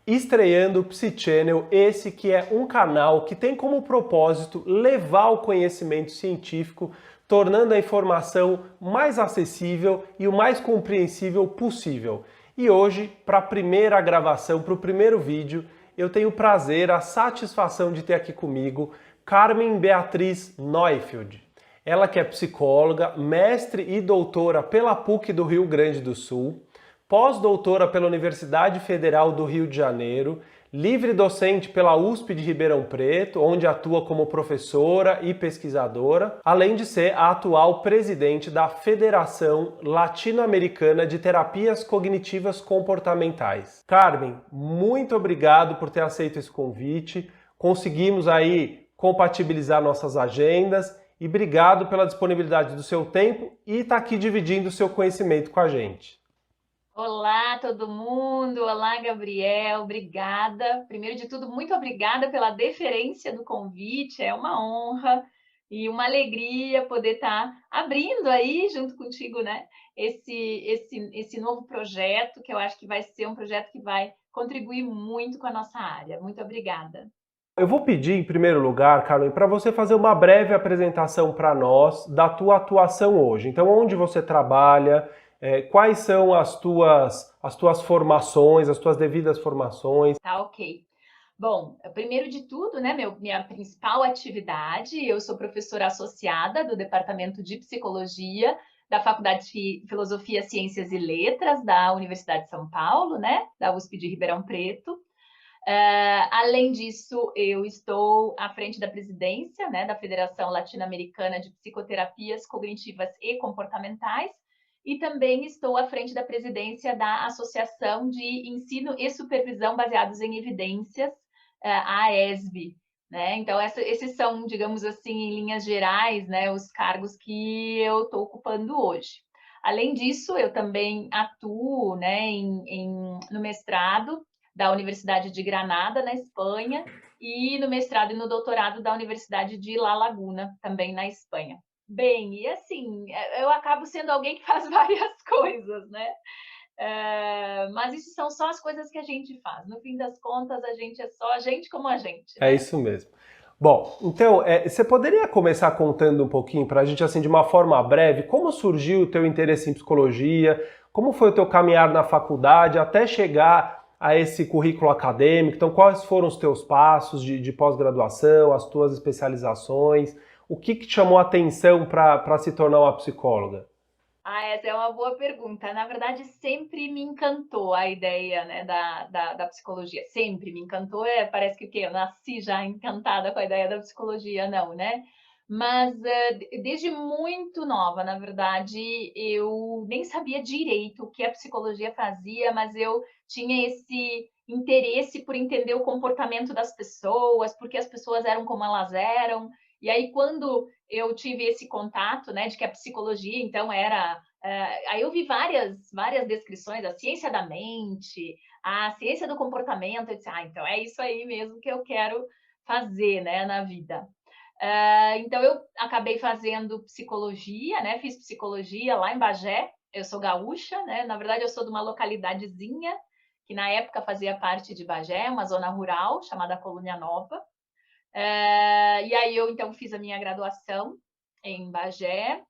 Estreando o Psi Channel, esse que é um canal que tem como propósito levar o conhecimento científico, tornando a informação mais acessível e o mais compreensível possível. E hoje, para a primeira gravação, para o primeiro vídeo, eu tenho o prazer, a satisfação de ter aqui comigo Carmen Beatriz Neufeld. Ela que é psicóloga, mestre e doutora pela PUC do Rio Grande do Sul, pós-doutora pela Universidade Federal do Rio de Janeiro, livre docente pela USP de Ribeirão Preto, onde atua como professora e pesquisadora, além de ser a atual presidente da Federação Latino-Americana de Terapias Cognitivas Comportamentais. Carmen, muito obrigado por ter aceito esse convite. Conseguimos aí compatibilizar nossas agendas e obrigado pela disponibilidade do seu tempo e estar aqui dividindo o seu conhecimento com a gente. Olá, todo mundo! Olá, Gabriel! Obrigada. Primeiro de tudo, muito obrigada pela deferência do convite. É uma honra e uma alegria poder estar abrindo aí, junto contigo, né, esse novo projeto, que eu acho que vai ser um projeto que vai contribuir muito com a nossa área. Muito obrigada. Eu vou pedir, em primeiro lugar, Carmen, para você fazer uma breve apresentação para nós da tua atuação hoje. Então, onde você trabalha, quais são as tuas formações, as tuas devidas formações. Tá, ok. Bom, primeiro de tudo, né, minha principal atividade, eu sou professora associada do Departamento de Psicologia da Faculdade de Filosofia, Ciências e Letras da Universidade de São Paulo, né, da USP de Ribeirão Preto. Além disso, eu estou à frente da presidência, né, da Federação Latino-Americana de Psicoterapias Cognitivas e Comportamentais, e também estou à frente da presidência da Associação de Ensino e Supervisão Baseados em Evidências, a AESB, né? Então, esses são, digamos assim, em linhas gerais, né, os cargos que eu estou ocupando hoje. Além disso, eu também atuo, né, no mestrado da Universidade de Granada, na Espanha, e no mestrado e no doutorado da Universidade de La Laguna, também na Espanha. Bem, e assim, eu acabo sendo alguém que faz várias coisas, né? Mas isso são só as coisas que a gente faz. No fim das contas, a gente é só a gente como a gente, É né? isso mesmo. Bom, então, você poderia começar contando um pouquinho para a gente, assim, de uma forma breve, como surgiu o teu interesse em psicologia, como foi o teu caminhar na faculdade até chegar a esse currículo acadêmico? Então, quais foram os teus passos de pós-graduação, as tuas especializações? O que te chamou a atenção para se tornar uma psicóloga? Essa é uma boa pergunta. Na verdade, sempre me encantou a ideia, né, da psicologia. Sempre me encantou. Parece que o quê? Eu nasci já encantada com a ideia da psicologia, não, né? Mas desde muito nova, na verdade, eu nem sabia direito o que a psicologia fazia, mas eu tinha esse interesse por entender o comportamento das pessoas, porque as pessoas eram como elas eram. E aí, quando eu tive esse contato, né, de que a psicologia, então, era... aí eu vi várias descrições, a ciência da mente, a ciência do comportamento, eu disse, então é isso aí mesmo que eu quero fazer, né, na vida. Então, eu acabei fazendo psicologia, né, fiz psicologia lá em Bagé, eu sou gaúcha, né, na verdade eu sou de uma localidadezinha, que na época fazia parte de Bagé, uma zona rural chamada Colônia Nova. E aí eu, então, fiz a minha graduação em Bagé.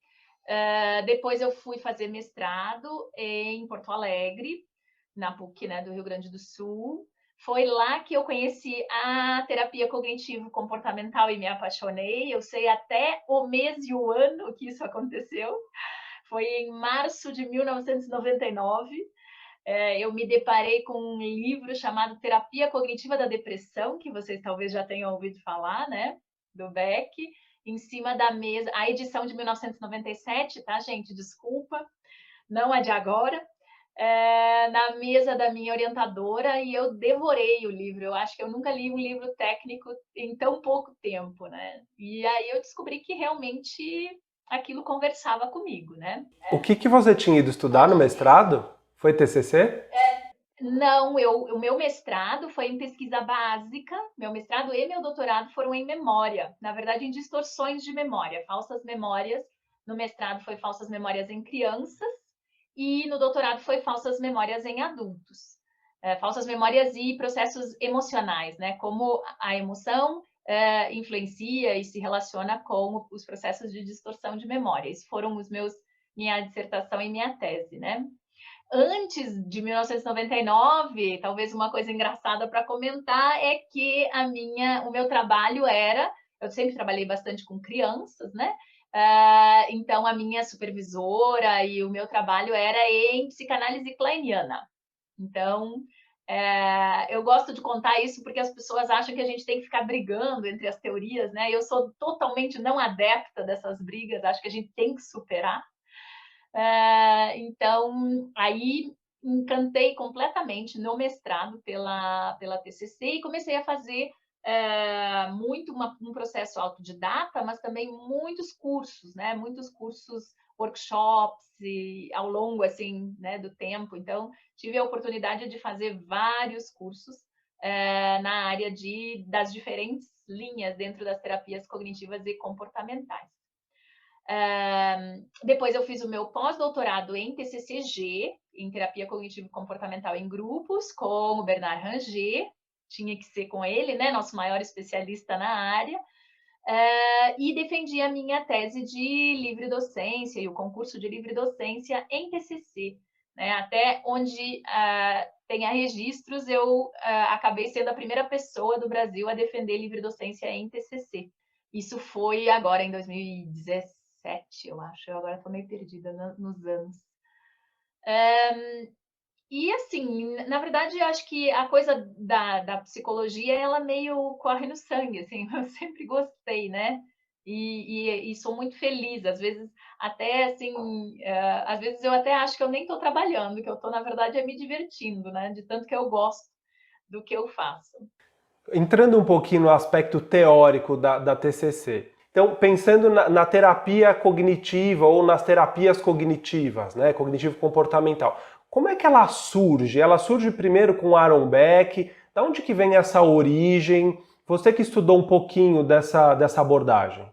Depois eu fui fazer mestrado em Porto Alegre, na PUC, né, do Rio Grande do Sul. Foi lá que eu conheci a terapia cognitivo-comportamental e me apaixonei. Eu sei até o mês e o ano que isso aconteceu. Foi em março de 1999. Eu me deparei com um livro chamado Terapia Cognitiva da Depressão, que vocês talvez já tenham ouvido falar, né? Do Beck, em cima da mesa, a edição de 1997, tá, gente? Desculpa, não é de agora. Na mesa da minha orientadora, e eu devorei o livro. Eu acho que eu nunca li um livro técnico em tão pouco tempo, né? E aí eu descobri que realmente aquilo conversava comigo, né? O que você tinha ido estudar no mestrado? Foi TCC? Não, o meu mestrado foi em pesquisa básica, meu mestrado e meu doutorado foram em memória, na verdade em distorções de memória, falsas memórias. No mestrado foi falsas memórias em crianças e no doutorado foi falsas memórias em adultos. falsas memórias e processos emocionais, né? Como a emoção influencia e se relaciona com os processos de distorção de memória. Esses foram minha dissertação e minha tese, né? Antes de 1999, talvez uma coisa engraçada para comentar é que o meu trabalho eu sempre trabalhei bastante com crianças, né? Então a minha supervisora e o meu trabalho era em psicanálise kleiniana. Então, eu gosto de contar isso porque as pessoas acham que a gente tem que ficar brigando entre as teorias, né? Eu sou totalmente não adepta dessas brigas, acho que a gente tem que superar. Então, aí encantei completamente no mestrado pela TCC e comecei a fazer um processo autodidata, mas também muitos cursos, né? Muitos cursos, workshops e ao longo assim, né, do tempo. Então, tive a oportunidade de fazer vários cursos na área das diferentes linhas dentro das terapias cognitivas e comportamentais. Depois eu fiz o meu pós-doutorado em TCCG, em terapia cognitivo-comportamental em grupos, com o Bernard Ranger, tinha que ser com ele, né, nosso maior especialista na área, e defendi a minha tese de livre docência e o concurso de livre docência em TCC, né, até onde tenha registros, eu acabei sendo a primeira pessoa do Brasil a defender livre docência em TCC. Isso foi agora em 2017, eu acho. Eu agora estou meio perdida nos anos. E assim, na verdade, eu acho que a coisa da psicologia, ela meio corre no sangue, assim. Eu sempre gostei, né? E sou muito feliz. Às vezes, até assim, às vezes eu até acho que eu nem estou trabalhando, que eu estou, na verdade, me divertindo, né? De tanto que eu gosto do que eu faço. Entrando um pouquinho no aspecto teórico da TCC. Então, pensando na terapia cognitiva ou nas terapias cognitivas, né, cognitivo-comportamental, como é que ela surge? Ela surge primeiro com Aaron Beck? Da onde que vem essa origem? Você que estudou um pouquinho dessa abordagem.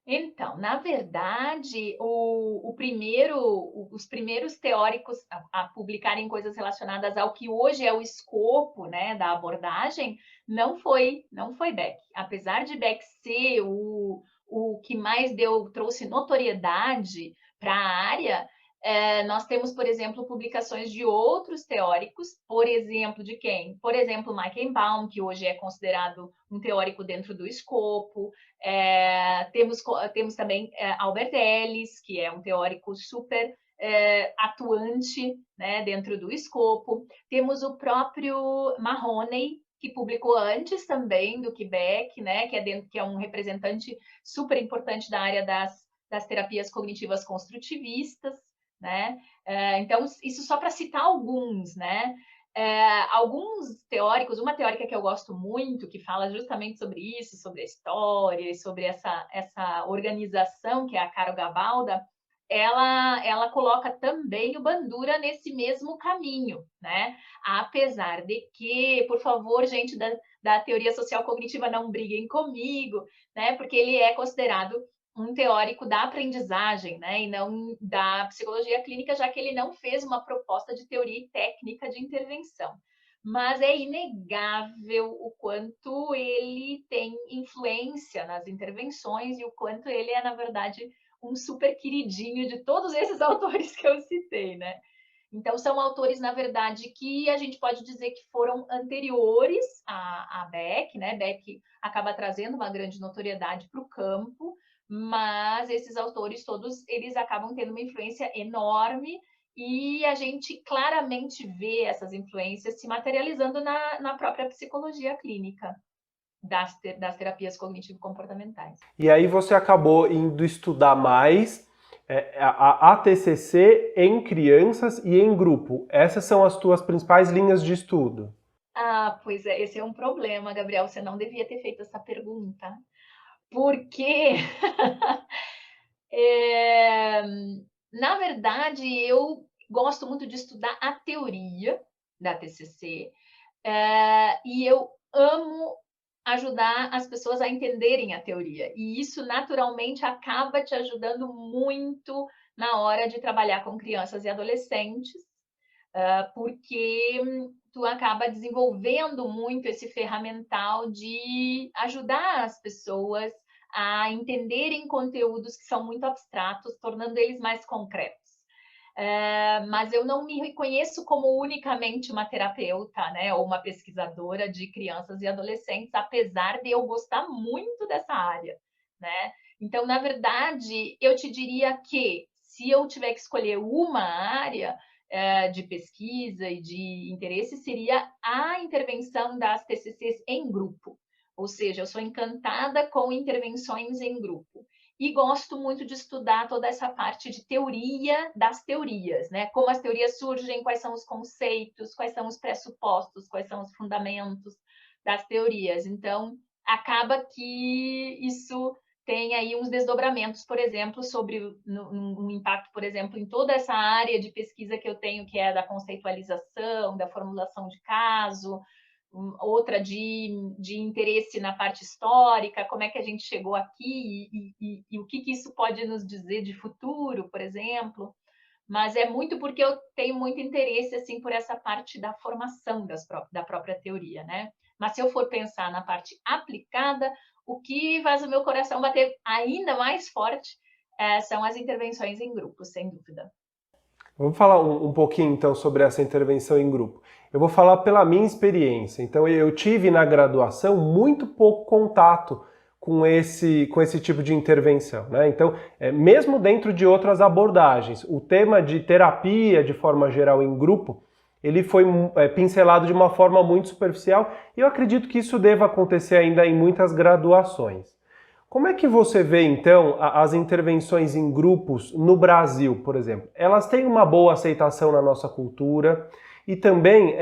Então, na verdade, os primeiros teóricos a publicarem coisas relacionadas ao que hoje é o escopo, né, da abordagem, não foi Beck. Apesar de Beck ser o que mais trouxe notoriedade para a área, nós temos, por exemplo, publicações de outros teóricos, por exemplo, de quem? Por exemplo, Meichenbaum, que hoje é considerado um teórico dentro do escopo. Temos também Albert Ellis, que é um teórico super atuante, né, dentro do escopo. Temos o próprio Mahoney, que publicou antes também do que Beck, né, que é um representante super importante da área das terapias cognitivas construtivistas, né? Então, isso só para citar alguns, né? Alguns teóricos, uma teórica que eu gosto muito, que fala justamente sobre isso, sobre a história, sobre essa organização, que é a Caro Gavalda, ela coloca também o Bandura nesse mesmo caminho, né? Apesar de que, por favor, gente da teoria social cognitiva, não briguem comigo, né? Porque ele é considerado um teórico da aprendizagem, né, e não da psicologia clínica, já que ele não fez uma proposta de teoria e técnica de intervenção. Mas é inegável o quanto ele tem influência nas intervenções e o quanto ele é, na verdade, um super queridinho de todos esses autores que eu citei, né? Então, são autores, na verdade, que a gente pode dizer que foram anteriores a Beck, né? Beck acaba trazendo uma grande notoriedade para o campo, mas esses autores todos, eles acabam tendo uma influência enorme e a gente claramente vê essas influências se materializando na própria psicologia clínica das terapias cognitivo-comportamentais. E aí você acabou indo estudar mais a TCC em crianças e em grupo. Essas são as tuas principais linhas de estudo. Ah, pois é, esse é um problema, Gabriel. Você não devia ter feito essa pergunta. Porque, é, na verdade, eu gosto muito de estudar a teoria da TCC e eu amo ajudar as pessoas a entenderem a teoria. E isso, naturalmente, acaba te ajudando muito na hora de trabalhar com crianças e adolescentes, porque tu acaba desenvolvendo muito esse ferramental de ajudar as pessoas a entenderem conteúdos que são muito abstratos, tornando eles mais concretos. Mas eu não me reconheço como unicamente uma terapeuta, né, ou uma pesquisadora de crianças e adolescentes, apesar de eu gostar muito dessa área, né? Então, na verdade, eu te diria que se eu tiver que escolher uma área de pesquisa e de interesse, seria a intervenção das TCCs em grupo. Ou seja, eu sou encantada com intervenções em grupo e gosto muito de estudar toda essa parte de teoria das teorias, né? Como as teorias surgem, quais são os conceitos, quais são os pressupostos, quais são os fundamentos das teorias. Então, acaba que isso tem aí uns desdobramentos, por exemplo, sobre um impacto, por exemplo, em toda essa área de pesquisa que eu tenho, que é da conceitualização, da formulação de caso, outra de interesse na parte histórica, como é que a gente chegou aqui e o que isso pode nos dizer de futuro, por exemplo. Mas é muito porque eu tenho muito interesse assim por essa parte da formação da própria teoria, né? Mas se eu for pensar na parte aplicada, o que faz o meu coração bater ainda mais forte são as intervenções em grupo, sem dúvida. Vamos falar um pouquinho então sobre essa intervenção em grupo. Eu vou falar pela minha experiência. Então, eu tive na graduação muito pouco contato com esse tipo de intervenção, né? Então, mesmo dentro de outras abordagens, o tema de terapia, de forma geral, em grupo, ele foi pincelado de uma forma muito superficial e eu acredito que isso deva acontecer ainda em muitas graduações. Como é que você vê, então, as intervenções em grupos no Brasil, por exemplo? Elas têm uma boa aceitação na nossa cultura e também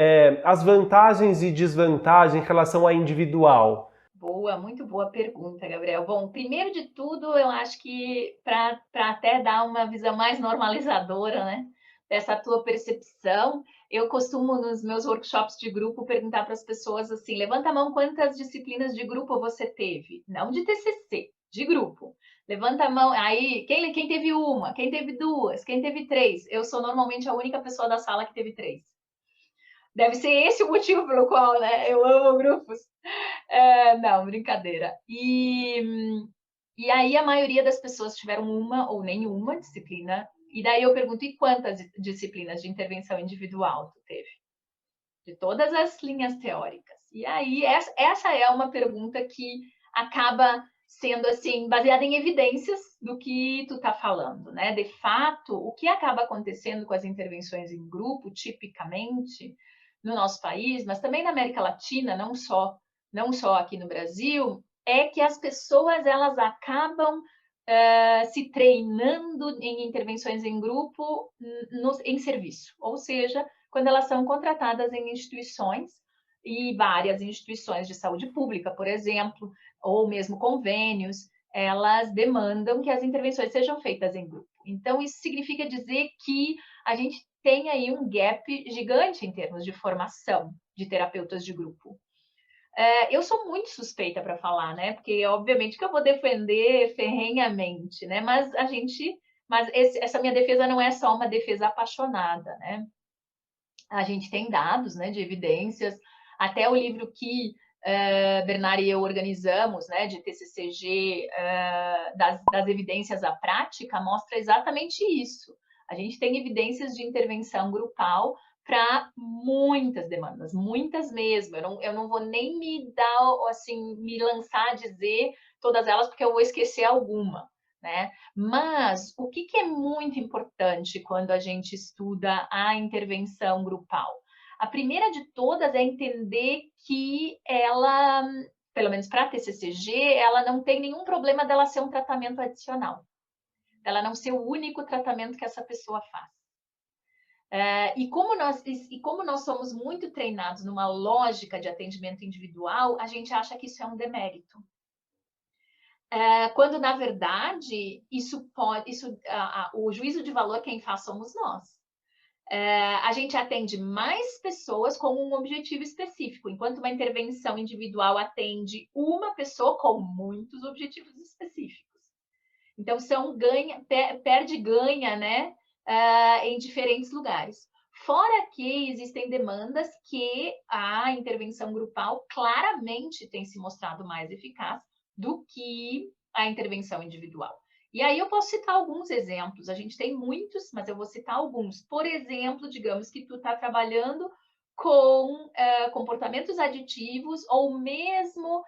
as vantagens e desvantagens em relação à individual. Boa, muito boa pergunta, Gabriel. Bom, primeiro de tudo, eu acho que para até dar uma visão mais normalizadora, né, dessa tua percepção, eu costumo nos meus workshops de grupo perguntar para as pessoas assim: levanta a mão, quantas disciplinas de grupo você teve? Não de TCC, de grupo. Levanta a mão. Aí, quem teve uma? Quem teve duas? Quem teve três? Eu sou normalmente a única pessoa da sala que teve três. Deve ser esse o motivo pelo qual, né, eu amo grupos. Não, brincadeira. E aí a maioria das pessoas tiveram uma ou nenhuma disciplina. E daí eu pergunto, e quantas disciplinas de intervenção individual tu teve? De todas as linhas teóricas. E aí essa é uma pergunta que acaba sendo assim baseada em evidências do que tu tá falando, né? De fato, o que acaba acontecendo com as intervenções em grupo, tipicamente, no nosso país, mas também na América Latina, não só aqui no Brasil, é que as pessoas elas acabam se treinando em intervenções em grupo em serviço, ou seja, quando elas são contratadas em instituições e várias instituições de saúde pública, por exemplo, ou mesmo convênios, elas demandam que as intervenções sejam feitas em grupo. Então, isso significa dizer que a gente tem aí um gap gigante em termos de formação de terapeutas de grupo. Eu sou muito suspeita para falar, né? Porque obviamente que eu vou defender ferrenhamente, né? Essa minha defesa não é só uma defesa apaixonada, né? A gente tem dados, né, de evidências, até o livro que Bernard e eu organizamos, né, de TCCG, das evidências à prática, mostra exatamente isso. A gente tem evidências de intervenção grupal para muitas demandas, muitas mesmo. Eu não vou nem me lançar a dizer todas elas, porque eu vou esquecer alguma, né? Mas o que é muito importante quando a gente estuda a intervenção grupal? A primeira de todas é entender que ela, pelo menos para a TCCG, ela não tem nenhum problema dela ser um tratamento adicional, dela não ser o único tratamento que essa pessoa faz. E como nós somos muito treinados numa lógica de atendimento individual, a gente acha que isso é um demérito. Quando, na verdade, o juízo de valor quem faz somos nós. A gente atende mais pessoas com um objetivo específico, enquanto uma intervenção individual atende uma pessoa com muitos objetivos específicos. Então, perde-ganha, né, em diferentes lugares. Fora que existem demandas que a intervenção grupal claramente tem se mostrado mais eficaz do que a intervenção individual. E aí eu posso citar alguns exemplos, a gente tem muitos, mas eu vou citar alguns. Por exemplo, digamos que tu está trabalhando com comportamentos aditivos ou mesmo,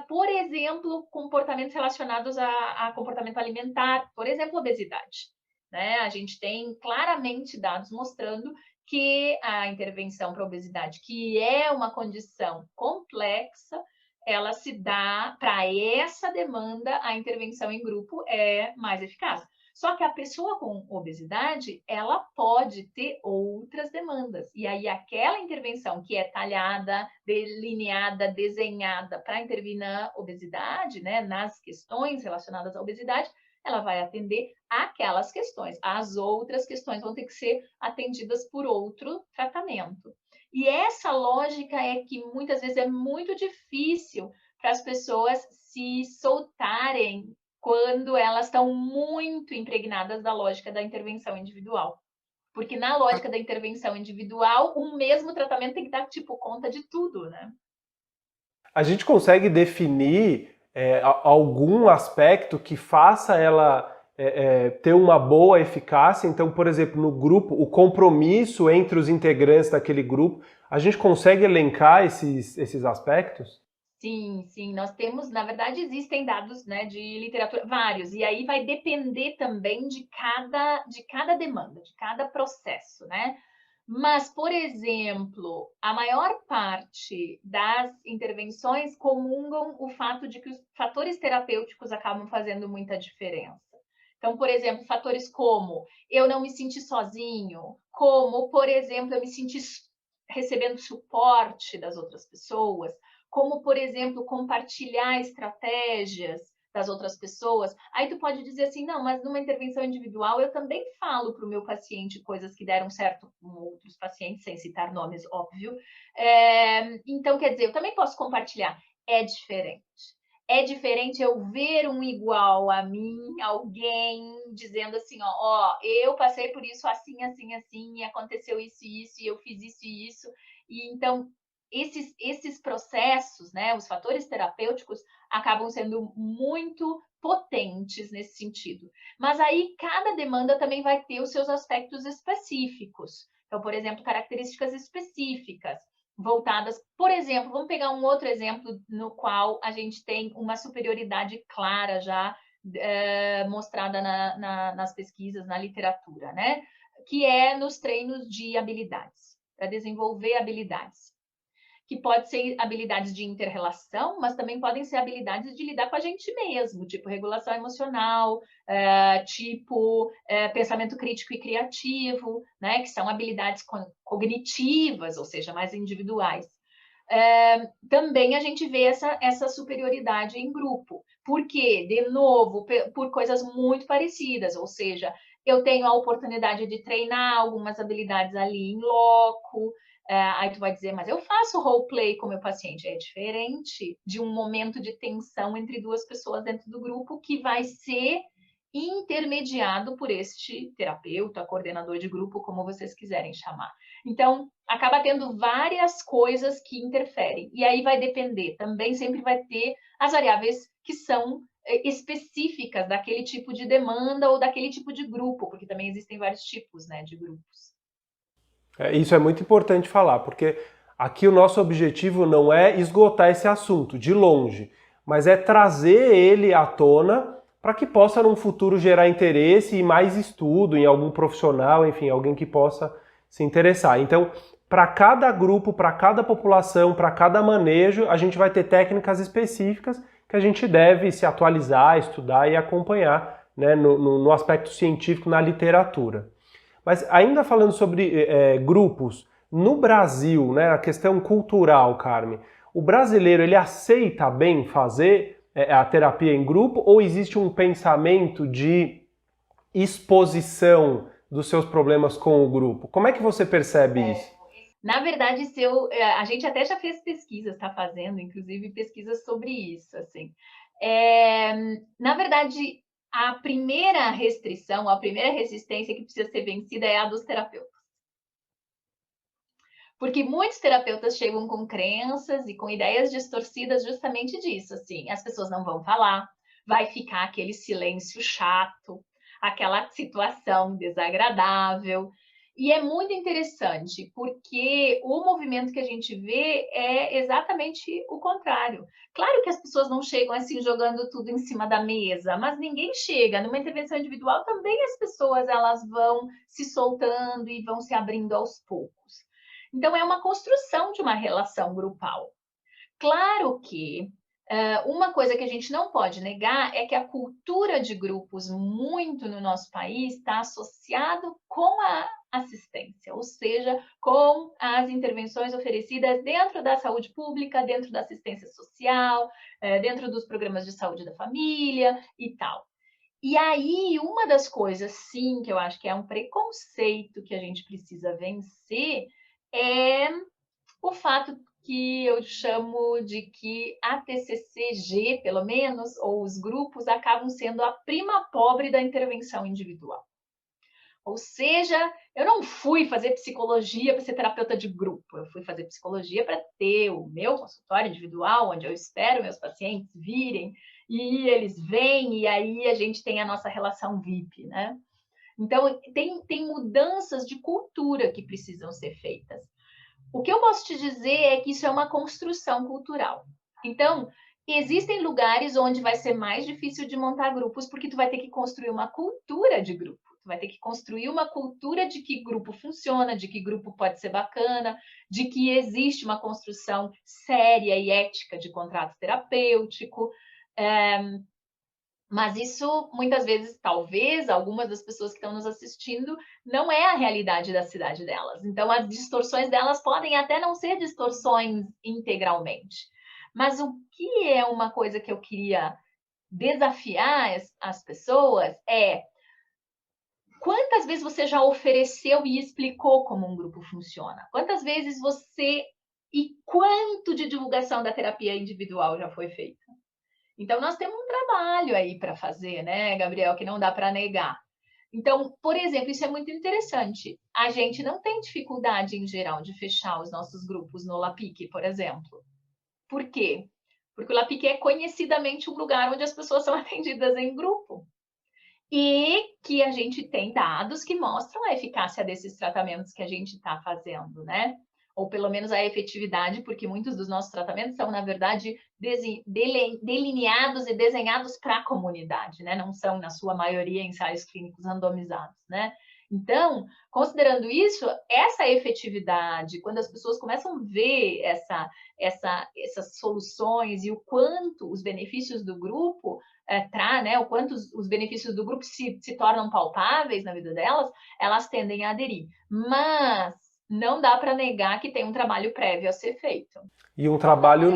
por exemplo, comportamentos relacionados a comportamento alimentar, por exemplo, obesidade. Né? A gente tem claramente dados mostrando que a intervenção para a obesidade, que é uma condição complexa, ela se dá para essa demanda, a intervenção em grupo é mais eficaz. Só que a pessoa com obesidade, ela pode ter outras demandas. E aí, aquela intervenção que é talhada, delineada, desenhada para intervir na obesidade, né, nas questões relacionadas à obesidade, ela vai atender aquelas questões. As outras questões vão ter que ser atendidas por outro tratamento. E essa lógica é que muitas vezes é muito difícil para as pessoas se soltarem quando elas estão muito impregnadas da lógica da intervenção individual. Porque na lógica da intervenção individual, o mesmo tratamento tem que dar, tipo, conta de tudo, né? A gente consegue definir algum aspecto que faça ela ter uma boa eficácia? Então, por exemplo, no grupo, o compromisso entre os integrantes daquele grupo, a gente consegue elencar esses aspectos? Sim, sim, nós temos, na verdade, existem dados, né, de literatura, vários, e aí vai depender também de cada demanda, de cada processo, né? Mas, por exemplo, a maior parte das intervenções comungam o fato de que os fatores terapêuticos acabam fazendo muita diferença. Então, por exemplo, fatores como eu não me sentir sozinho, como, por exemplo, eu me sentir recebendo suporte das outras pessoas, como, por exemplo, compartilhar estratégias das outras pessoas. Aí tu pode dizer assim, não, mas numa intervenção individual eu também falo para o meu paciente coisas que deram certo com outros pacientes, sem citar nomes, óbvio. Então, quer dizer, eu também posso compartilhar. É diferente. É diferente eu ver um igual a mim, alguém dizendo assim, ó, eu passei por isso assim, assim, assim, e aconteceu isso e isso, e eu fiz isso e isso. E então, esses processos, né, os fatores terapêuticos, acabam sendo muito potentes nesse sentido. Mas aí, cada demanda também vai ter os seus aspectos específicos. Então, por exemplo, características específicas voltadas, por exemplo, vamos pegar um outro exemplo no qual a gente tem uma superioridade clara já mostrada nas pesquisas, na literatura, né? Que é nos treinos de habilidades, para desenvolver habilidades. Que pode ser habilidades de inter-relação, mas também podem ser habilidades de lidar com a gente mesmo, tipo regulação emocional, pensamento crítico e criativo, né, que são habilidades cognitivas, ou seja, mais individuais. Também a gente vê essa superioridade em grupo. Por quê? De novo, por coisas muito parecidas, ou seja, eu tenho a oportunidade de treinar algumas habilidades ali em loco, aí tu vai dizer, mas eu faço roleplay com o meu paciente. É diferente de um momento de tensão entre duas pessoas dentro do grupo que vai ser intermediado por este terapeuta, coordenador de grupo, como vocês quiserem chamar. Então, acaba tendo várias coisas que interferem. E aí vai depender, também sempre vai ter as variáveis que são específicas daquele tipo de demanda ou daquele tipo de grupo, porque também existem vários tipos, né, de grupos. Isso é muito importante falar, porque aqui o nosso objetivo não é esgotar esse assunto, de longe, mas é trazer ele à tona para que possa, num futuro, gerar interesse e mais estudo em algum profissional, enfim, alguém que possa se interessar. Então, para cada grupo, para cada população, para cada manejo, a gente vai ter técnicas específicas que a gente deve se atualizar, estudar e acompanhar, né, no aspecto científico, na literatura. Mas ainda falando sobre grupos, no Brasil, né, a questão cultural, Carmen, o brasileiro ele aceita bem fazer a terapia em grupo ou existe um pensamento de exposição dos seus problemas com o grupo? Como é que você percebe isso? Na verdade, a gente até já fez pesquisas, está fazendo, inclusive, pesquisas sobre isso, assim. Na verdade, a primeira restrição, a primeira resistência que precisa ser vencida é a dos terapeutas. Porque muitos terapeutas chegam com crenças e com ideias distorcidas justamente disso, assim, as pessoas não vão falar, vai ficar aquele silêncio chato, aquela situação desagradável. E é muito interessante, porque o movimento que a gente vê é exatamente o contrário. Claro que as pessoas não chegam assim jogando tudo em cima da mesa, mas ninguém chega. Numa intervenção individual também as pessoas elas vão se soltando e vão se abrindo aos poucos. Então é uma construção de uma relação grupal. Claro que uma coisa que a gente não pode negar é que a cultura de grupos muito no nosso país está associado com a assistência, ou seja, com as intervenções oferecidas dentro da saúde pública, dentro da assistência social, dentro dos programas de saúde da família e tal. E aí, uma das coisas, sim, que eu acho que é um preconceito que a gente precisa vencer é o fato que eu chamo de que a TCCG, pelo menos, ou os grupos, acabam sendo a prima pobre da intervenção individual. Ou seja, eu não fui fazer psicologia para ser terapeuta de grupo, eu fui fazer psicologia para ter o meu consultório individual, onde eu espero meus pacientes virem, e eles vêm, e aí a gente tem a nossa relação VIP, né? Então, tem mudanças de cultura que precisam ser feitas. O que eu posso te dizer é que isso é uma construção cultural. Então, existem lugares onde vai ser mais difícil de montar grupos, porque tu vai ter que construir uma cultura de grupo. Tu vai ter que construir uma cultura de que grupo funciona, de que grupo pode ser bacana, de que existe uma construção séria e ética de contrato terapêutico. Mas isso, muitas vezes, talvez, algumas das pessoas que estão nos assistindo, não é a realidade da cidade delas. Então, as distorções delas podem até não ser distorções integralmente. Mas o que é uma coisa que eu queria desafiar as pessoas é quantas vezes você já ofereceu e explicou como um grupo funciona? Quantas vezes você e quanto de divulgação da terapia individual já foi feito? Então, nós temos um trabalho aí para fazer, né, Gabriel, que não dá para negar. Então, por exemplo, isso é muito interessante. A gente não tem dificuldade, em geral, de fechar os nossos grupos no LAPIC, por exemplo. Por quê? Porque o LAPIC é conhecidamente um lugar onde as pessoas são atendidas em grupo. E que a gente tem dados que mostram a eficácia desses tratamentos que a gente está fazendo, né? Ou pelo menos a efetividade, porque muitos dos nossos tratamentos são, na verdade, delineados e desenhados para a comunidade, né? Não são, na sua maioria, ensaios clínicos randomizados, né? Então, considerando isso, essa efetividade, quando as pessoas começam a ver essas soluções e o quanto os benefícios do grupo né, o quanto os benefícios do grupo se tornam palpáveis na vida delas, elas tendem a aderir. Mas não dá para negar que tem um trabalho prévio a ser feito. E um trabalho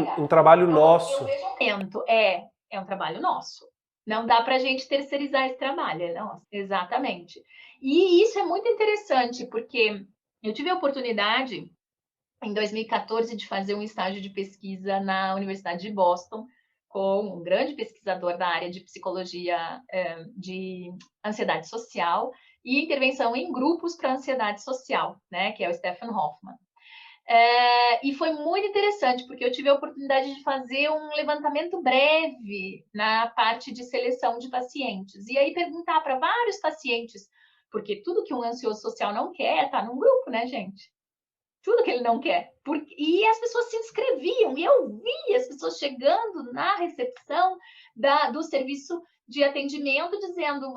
nosso. É um trabalho nosso. Não dá para a gente terceirizar esse trabalho, é nosso. Exatamente. E isso é muito interessante, porque eu tive a oportunidade, em 2014, de fazer um estágio de pesquisa na Universidade de Boston, com um grande pesquisador da área de psicologia de ansiedade social e intervenção em grupos para ansiedade social, né, que é o Stephen Hoffman. E foi muito interessante, porque eu tive a oportunidade de fazer um levantamento breve na parte de seleção de pacientes. E aí perguntar para vários pacientes, porque tudo que um ansioso social não quer está num grupo, né, gente? Tudo que ele não quer. E as pessoas se inscreviam, e eu vi as pessoas chegando na recepção do serviço de atendimento, dizendo,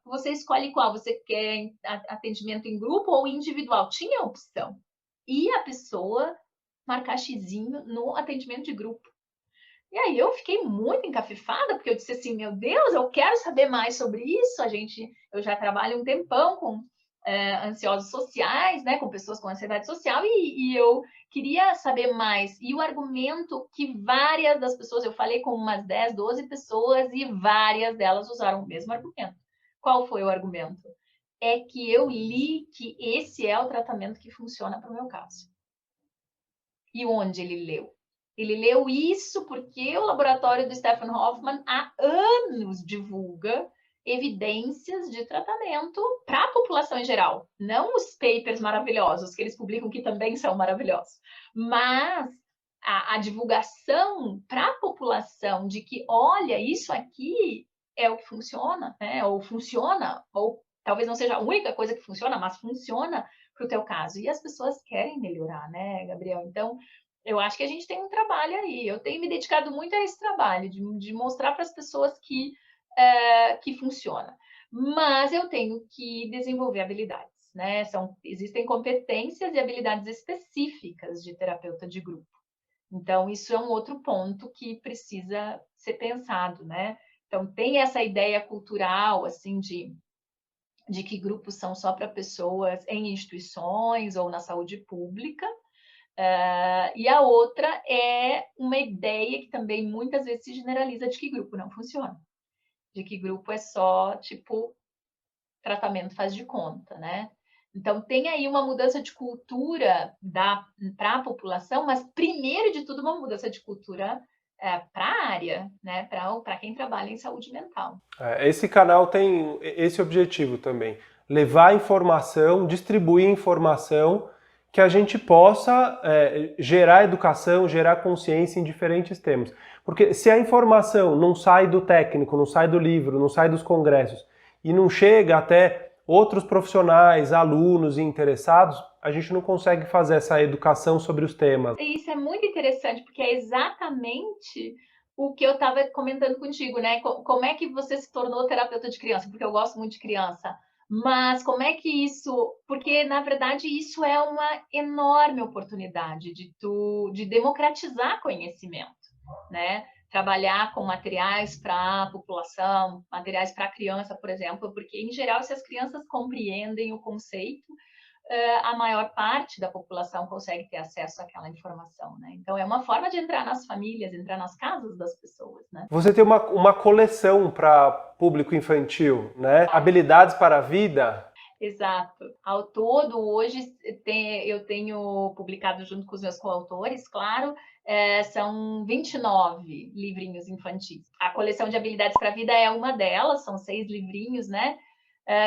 você escolhe qual, você quer atendimento em grupo ou individual? Tinha opção. E a pessoa marcar xizinho no atendimento de grupo. E aí eu fiquei muito encafifada, porque eu disse assim, meu Deus, eu quero saber mais sobre isso. Eu já trabalho um tempão com ansiosos sociais, né, com pessoas com ansiedade social, e eu queria saber mais. E o argumento que várias das pessoas, eu falei com umas 10, 12 pessoas, e várias delas usaram o mesmo argumento. Qual foi o argumento? É que eu li que esse é o tratamento que funciona para o meu caso. E onde ele leu? Ele leu isso porque o laboratório do Stephen Hoffman há anos divulga evidências de tratamento para a população em geral. Não os papers maravilhosos que eles publicam, que também são maravilhosos, mas a divulgação para a população de que, olha, isso aqui é o que funciona, né? Ou funciona, ou talvez não seja a única coisa que funciona, mas funciona para o teu caso. E as pessoas querem melhorar, né, Gabriel? Então, eu acho que a gente tem um trabalho aí. Eu tenho me dedicado muito a esse trabalho, de mostrar para as pessoas que funciona. Mas eu tenho que desenvolver habilidades, né? Existem competências e habilidades específicas de terapeuta de grupo. Então, isso é um outro ponto que precisa ser pensado, né? Então, tem essa ideia cultural, assim, de que grupos são só para pessoas em instituições ou na saúde pública. E a outra é uma ideia que também muitas vezes se generaliza de que grupo não funciona. De que grupo é só, tipo, tratamento faz de conta, né? Então, tem aí uma mudança de cultura para a população, mas, primeiro de tudo, uma mudança de cultura para a área, né? Para quem trabalha em saúde mental. Esse canal tem esse objetivo também, levar informação, distribuir informação que a gente possa gerar educação, gerar consciência em diferentes temas. Porque se a informação não sai do técnico, não sai do livro, não sai dos congressos e não chega até outros profissionais, alunos e interessados, a gente não consegue fazer essa educação sobre os temas. Isso é muito interessante, porque é exatamente o que eu estava comentando contigo, né? Como é que você se tornou terapeuta de criança? Porque eu gosto muito de criança. Mas como é que isso... Porque, na verdade, isso é uma enorme oportunidade de democratizar conhecimento, né? Trabalhar com materiais para a população, materiais para a criança, por exemplo, porque, em geral, se as crianças compreendem o conceito, a maior parte da população consegue ter acesso àquela informação, né? Então, é uma forma de entrar nas famílias, entrar nas casas das pessoas, né? Você tem uma coleção para público infantil, né? Habilidades para a vida. Exato. Ao todo, hoje, eu tenho publicado junto com os meus coautores, claro, são 29 livrinhos infantis. A coleção de habilidades para a vida é uma delas, são 6 livrinhos, né?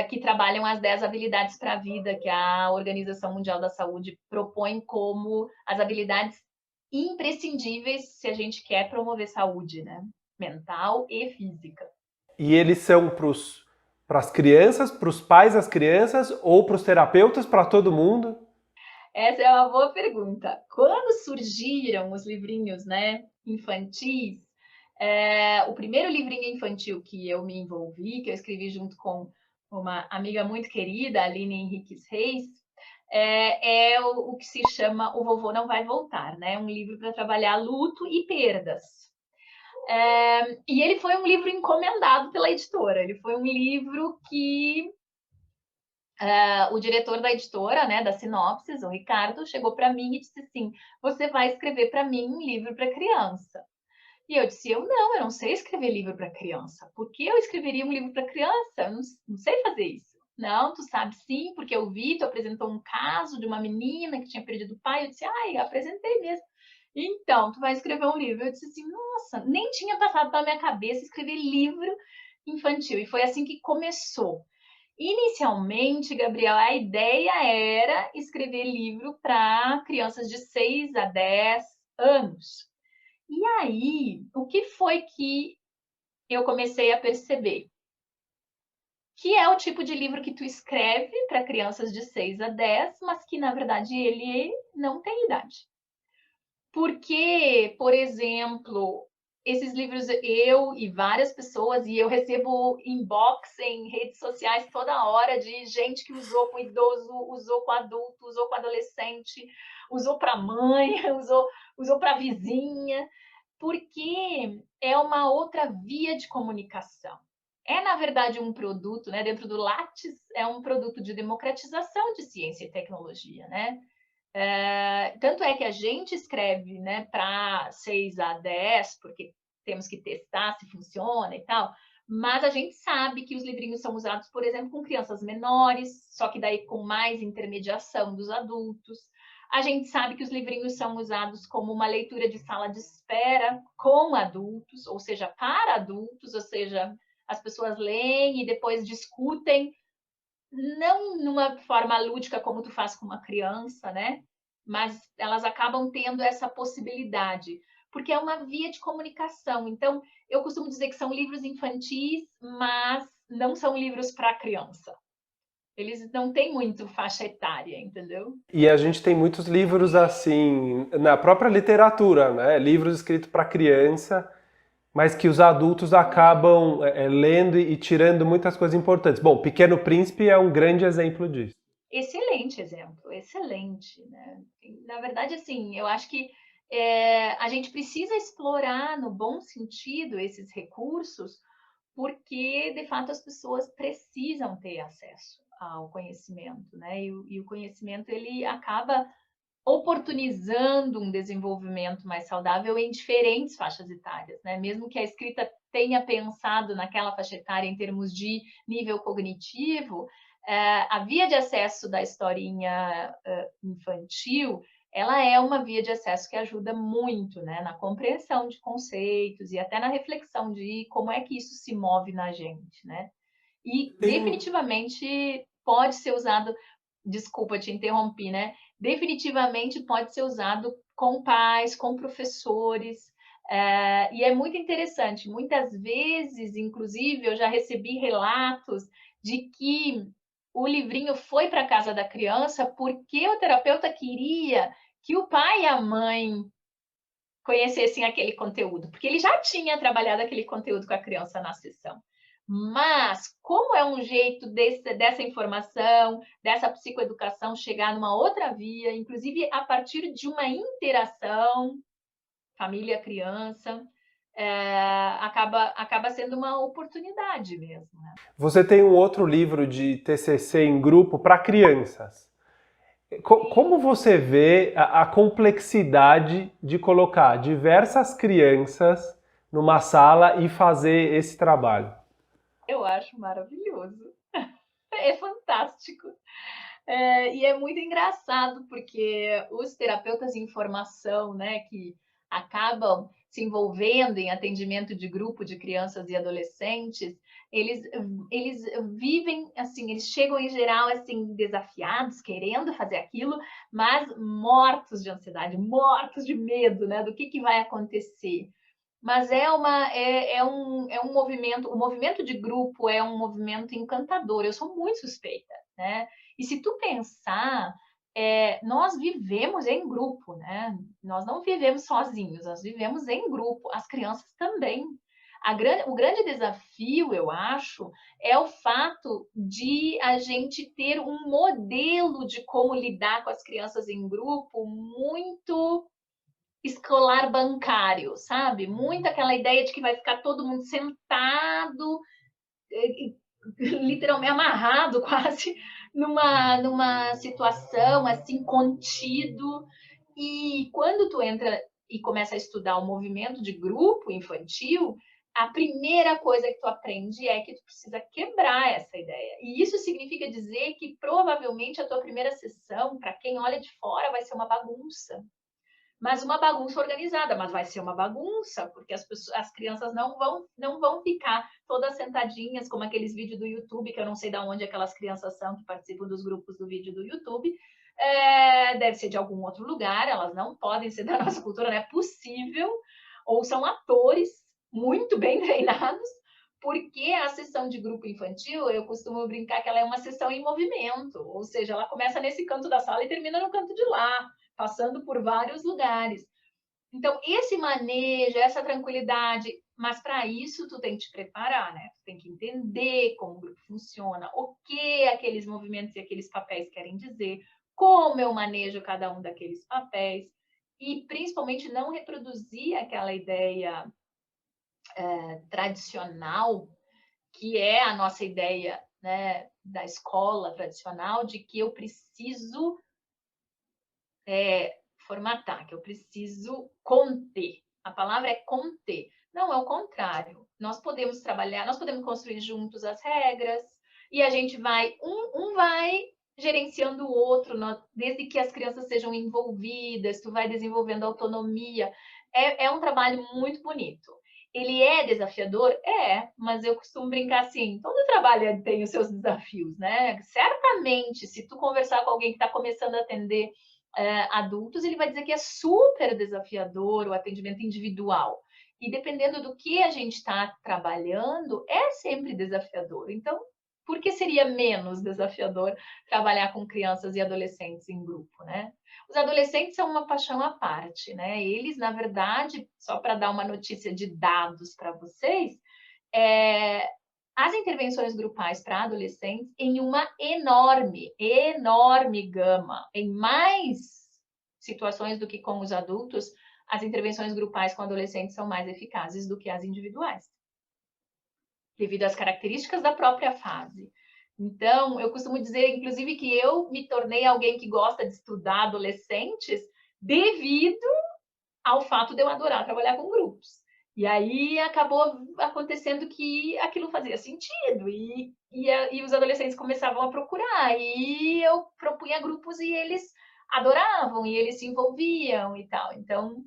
Que trabalham as 10 habilidades para a vida, que a Organização Mundial da Saúde propõe como as habilidades imprescindíveis se a gente quer promover saúde, né? Mental e física. E eles são para as crianças, para os pais das crianças ou para os terapeutas, para todo mundo? Essa é uma boa pergunta. Quando surgiram os livrinhos, né, infantis, o primeiro livrinho infantil que eu me envolvi, que eu escrevi junto com uma amiga muito querida, Aline Henriques Reis, é o que se chama O Vovô Não Vai Voltar, né? Um livro para trabalhar luto e perdas. E ele foi um livro encomendado pela editora. Ele foi um livro que o diretor da editora, né, da Sinopsis, o Ricardo, chegou para mim e disse assim: você vai escrever para mim um livro para criança. E eu disse: eu não sei escrever livro para criança. Por que eu escreveria um livro para criança? Eu não sei fazer isso. Não, tu sabe sim, porque eu vi, tu apresentou um caso de uma menina que tinha perdido o pai. Eu disse: ai, apresentei mesmo. Então, tu vai escrever um livro. Eu disse assim: nossa, nem tinha passado pela minha cabeça escrever livro infantil. E foi assim que começou. Inicialmente, Gabriel, a ideia era escrever livro para crianças de 6 a 10 anos. E aí, o que foi que eu comecei a perceber? Que é o tipo de livro que tu escreve para crianças de 6 a 10, mas que, na verdade, ele não tem idade. Porque, por exemplo, esses livros eu e várias pessoas, e eu recebo inbox em redes sociais toda hora de gente que usou com idoso, usou com adulto, usou com adolescente, usou para mãe, usou para vizinha, porque é uma outra via de comunicação. É, na verdade, um produto, né? Dentro do Lattes, é um produto de democratização de ciência e tecnologia, né? Tanto é que a gente escreve, né, para 6 a 10, porque temos que testar se funciona e tal, mas a gente sabe que os livrinhos são usados, por exemplo, com crianças menores, só que daí com mais intermediação dos adultos. A gente sabe que os livrinhos são usados como uma leitura de sala de espera com adultos, ou seja, para adultos, ou seja, as pessoas leem e depois discutem, não numa forma lúdica como tu faz com uma criança, né? Mas elas acabam tendo essa possibilidade, porque é uma via de comunicação. Então, eu costumo dizer que são livros infantis, mas não são livros para criança. Eles não têm muito faixa etária, entendeu? E a gente tem muitos livros assim, na própria literatura, né? Livros escritos para criança, mas que os adultos acabam lendo e tirando muitas coisas importantes. Bom, Pequeno Príncipe é um grande exemplo disso. Excelente exemplo, excelente, né? Na verdade, assim, eu acho que a gente precisa explorar, no bom sentido, esses recursos, porque, de fato, as pessoas precisam ter acesso ao conhecimento, né? E o conhecimento, ele acaba oportunizando um desenvolvimento mais saudável em diferentes faixas etárias, né? Mesmo que a escrita tenha pensado naquela faixa etária em termos de nível cognitivo, a via de acesso da historinha infantil, ela é uma via de acesso que ajuda muito, né, na compreensão de conceitos e até na reflexão de como é que isso se move na gente, né? E Tem, definitivamente pode ser usado, desculpa, te interrompi, né? Definitivamente pode ser usado com pais, com professores, e é muito interessante. Muitas vezes, inclusive, eu já recebi relatos de que o livrinho foi para a casa da criança porque o terapeuta queria que o pai e a mãe conhecessem aquele conteúdo, porque ele já tinha trabalhado aquele conteúdo com a criança na sessão. Mas, como é um jeito dessa informação, dessa psicoeducação chegar numa outra via, inclusive a partir de uma interação família-criança, acaba sendo uma oportunidade mesmo, né? você tem um outro livro de TCC em grupo para crianças. Como você vê a complexidade de colocar diversas crianças numa sala e fazer esse trabalho? Eu acho maravilhoso. É fantástico. E é muito engraçado, porque os terapeutas em formação, né, que acabam se envolvendo em atendimento de grupo de crianças e adolescentes, eles, eles vivem, assim, eles chegam em geral, assim, desafiados, querendo fazer aquilo, mas mortos de ansiedade, mortos de medo, né, do que vai acontecer. Mas é um movimento, o movimento de grupo é um movimento encantador. Eu sou muito suspeita, né? E se tu pensar, nós vivemos em grupo, né? Nós não vivemos sozinhos, nós vivemos em grupo. As crianças também. O grande desafio, eu acho, é o fato de a gente ter um modelo de como lidar com as crianças em grupo muito escolar bancário, sabe? Muito aquela ideia de que vai ficar todo mundo sentado, literalmente amarrado quase numa situação assim contido. E quando tu entra e começa a estudar o movimento de grupo infantil, a primeira coisa que tu aprende é que tu precisa quebrar essa ideia. E isso significa dizer que provavelmente a tua primeira sessão, para quem olha de fora, vai ser uma bagunça, mas uma bagunça organizada, mas vai ser uma bagunça, porque as crianças não vão ficar todas sentadinhas, como aqueles vídeos do YouTube, que eu não sei de onde aquelas crianças são que participam dos grupos do vídeo do YouTube, deve ser de algum outro lugar, elas não podem ser da nossa cultura, não é possível, ou são atores muito bem treinados, porque a sessão de grupo infantil, eu costumo brincar que ela é uma sessão em movimento, ou seja, ela começa nesse canto da sala e termina no canto de lá, passando por vários lugares. Então, esse manejo, essa tranquilidade, mas para isso tu tem que te preparar, né? Tu tem que entender como o grupo funciona, o que aqueles movimentos e aqueles papéis querem dizer, como eu manejo cada um daqueles papéis, e principalmente não reproduzir aquela ideia tradicional, que é a nossa ideia, né, da escola tradicional, de que eu preciso formatar, que eu preciso conter. A palavra é conter. Não, é o contrário. Nós podemos trabalhar, nós podemos construir juntos as regras e a gente vai, um vai gerenciando o outro, desde que as crianças sejam envolvidas, tu vai desenvolvendo autonomia. É um trabalho muito bonito. Ele é desafiador? É, mas eu costumo brincar assim, todo trabalho tem os seus desafios, né? Certamente, se tu conversar com alguém que está começando a atender adultos, ele vai dizer que é super desafiador o atendimento individual. E dependendo do que a gente está trabalhando, é sempre desafiador. Então, por que seria menos desafiador trabalhar com crianças e adolescentes em grupo, né? Os adolescentes são uma paixão à parte, né? Eles, na verdade, só para dar uma notícia de dados para vocês, é, as intervenções grupais para adolescentes em uma enorme, enorme gama, em mais situações do que com os adultos, as intervenções grupais com adolescentes são mais eficazes do que as individuais, devido às características da própria fase. Então, eu costumo dizer, inclusive, que eu me tornei alguém que gosta de estudar adolescentes devido ao fato de eu adorar trabalhar com grupos. E aí acabou acontecendo que aquilo fazia sentido e os adolescentes começavam a procurar e eu propunha grupos e eles adoravam e eles se envolviam e tal. Então,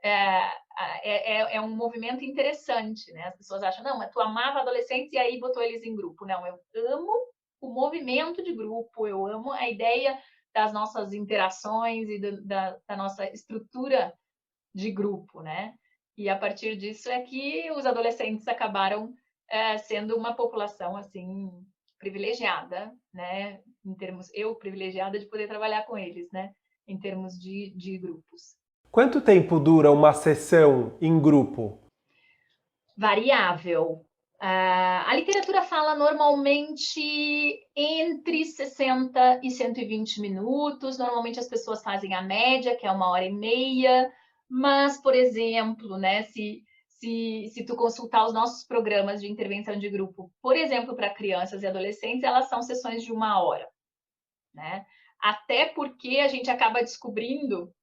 é um movimento interessante, né? As pessoas acham, não, mas tu amava adolescentes e aí botou eles em grupo. Não, eu amo o movimento de grupo, eu amo a ideia das nossas interações e da nossa estrutura de grupo, né? E a partir disso é que os adolescentes acabaram sendo uma população assim privilegiada, né? Em termos, eu privilegiada de poder trabalhar com eles, né? Em termos de grupos. Quanto tempo dura uma sessão em grupo? Variável. A literatura fala normalmente entre 60 e 120 minutos. Normalmente as pessoas fazem a média, que é 1h30. Mas, por exemplo, né, se tu consultar os nossos programas de intervenção de grupo, por exemplo, para crianças e adolescentes, elas são sessões de 1 hora, né? Até porque a gente acaba descobrindo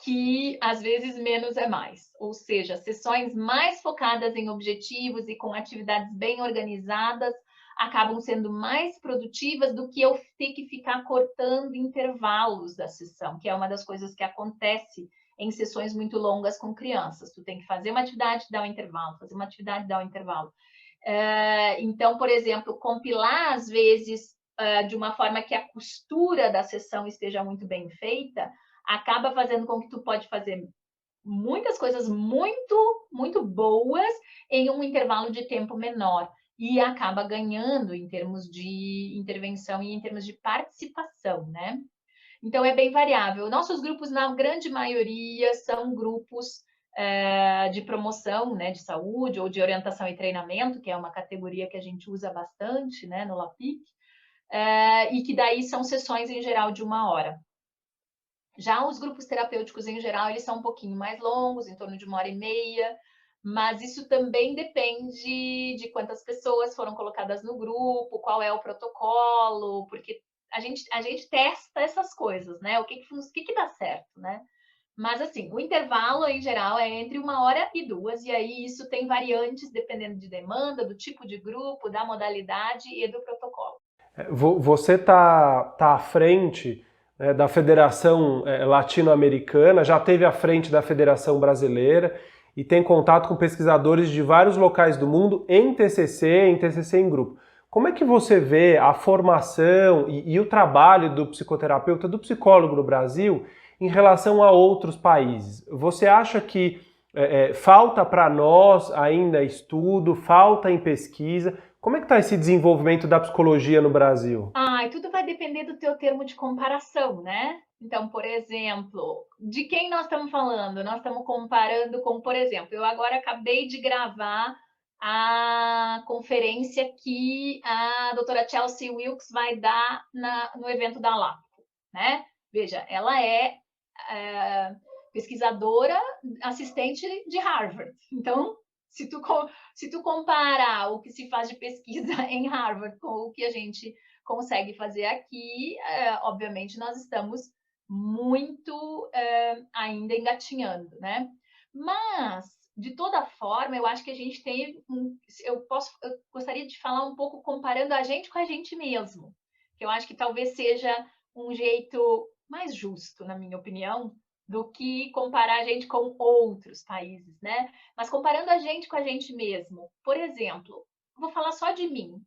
que às vezes menos é mais, ou seja, sessões mais focadas em objetivos e com atividades bem organizadas acabam sendo mais produtivas do que eu ter que ficar cortando intervalos da sessão, que é uma das coisas que acontece em sessões muito longas com crianças. Tu tem que fazer uma atividade, dar um intervalo, fazer uma atividade, dar um intervalo. Então, por exemplo, compilar às vezes de uma forma que a costura da sessão esteja muito bem feita, acaba fazendo com que tu pode fazer muitas coisas muito, muito boas em um intervalo de tempo menor e acaba ganhando em termos de intervenção e em termos de participação, né? Então é bem variável. Nossos grupos, na grande maioria, são grupos de promoção, né, de saúde ou de orientação e treinamento, que é uma categoria que a gente usa bastante, né, no LAPIC, e que daí são sessões em geral de 1 hora. Já os grupos terapêuticos, em geral, eles são um pouquinho mais longos, em torno de 1h30, mas isso também depende de quantas pessoas foram colocadas no grupo, qual é o protocolo, porque a gente testa essas coisas, né? O que dá certo, né? Mas, assim, o intervalo, em geral, é entre 1 hora e 2, e aí isso tem variantes dependendo de demanda, do tipo de grupo, da modalidade e do protocolo. Você tá à frente, né, da Federação Latino-Americana, já teve à frente da Federação Brasileira e tem contato com pesquisadores de vários locais do mundo em TCC em grupo. Como é que você vê a formação e o trabalho do psicoterapeuta, do psicólogo no Brasil em relação a outros países? Você acha que falta para nós ainda estudo, falta em pesquisa? Como é que está esse desenvolvimento da psicologia no Brasil? E tudo vai depender do teu termo de comparação, né? Então, por exemplo, de quem nós estamos falando? Nós estamos comparando com, por exemplo, eu agora acabei de gravar a conferência que a doutora Chelsea Wilkes vai dar no evento da LAPCO, né? Veja, ela é pesquisadora assistente de Harvard. Então, se tu comparar o que se faz de pesquisa em Harvard com o que a gente consegue fazer aqui, obviamente nós estamos muito ainda engatinhando, né? Mas, de toda forma, eu acho que a gente tem eu gostaria de falar um pouco comparando a gente com a gente mesmo, que eu acho que talvez seja um jeito mais justo, na minha opinião, do que comparar a gente com outros países, né? Mas comparando a gente com a gente mesmo. Por exemplo, vou falar só de mim.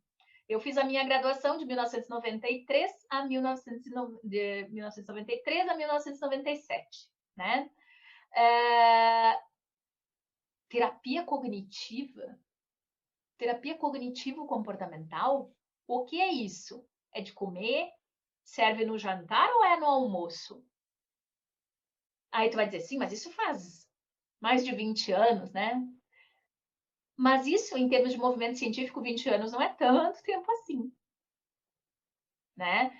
Eu fiz a minha graduação de 1993 a 1993 a 1997, né? Terapia cognitiva, terapia cognitivo-comportamental, o que é isso? É de comer? Serve no jantar ou é no almoço? Aí tu vai dizer, sim, mas isso faz mais de 20 anos, né? Mas isso, em termos de movimento científico, 20 anos não é tanto tempo assim, né?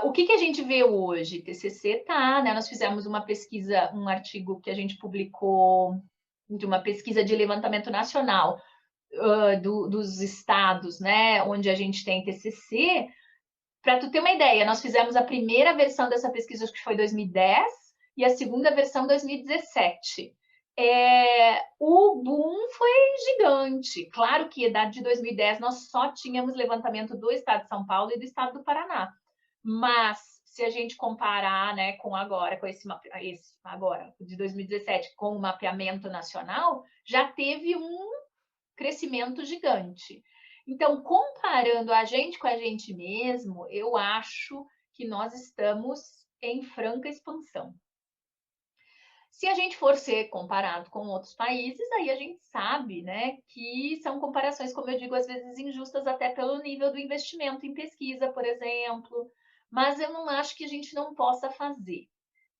O que a gente vê hoje? TCC tá, né? Nós fizemos uma pesquisa, um artigo que a gente publicou de uma pesquisa de levantamento nacional dos estados, né, onde a gente tem TCC. Para tu ter uma ideia, nós fizemos a primeira versão dessa pesquisa, acho que foi 2010, e a segunda versão 2017. O boom foi gigante. Claro que a idade de 2010 nós só tínhamos levantamento do estado de São Paulo e do estado do Paraná. Mas se a gente comparar, né, com agora, com esse agora de 2017, com o mapeamento nacional, já teve um crescimento gigante. Então, comparando a gente com a gente mesmo, eu acho que nós estamos em franca expansão. Se a gente for ser comparado com outros países, aí a gente sabe, né, que são comparações, como eu digo, às vezes injustas até pelo nível do investimento em pesquisa, por exemplo, mas eu não acho que a gente não possa fazer.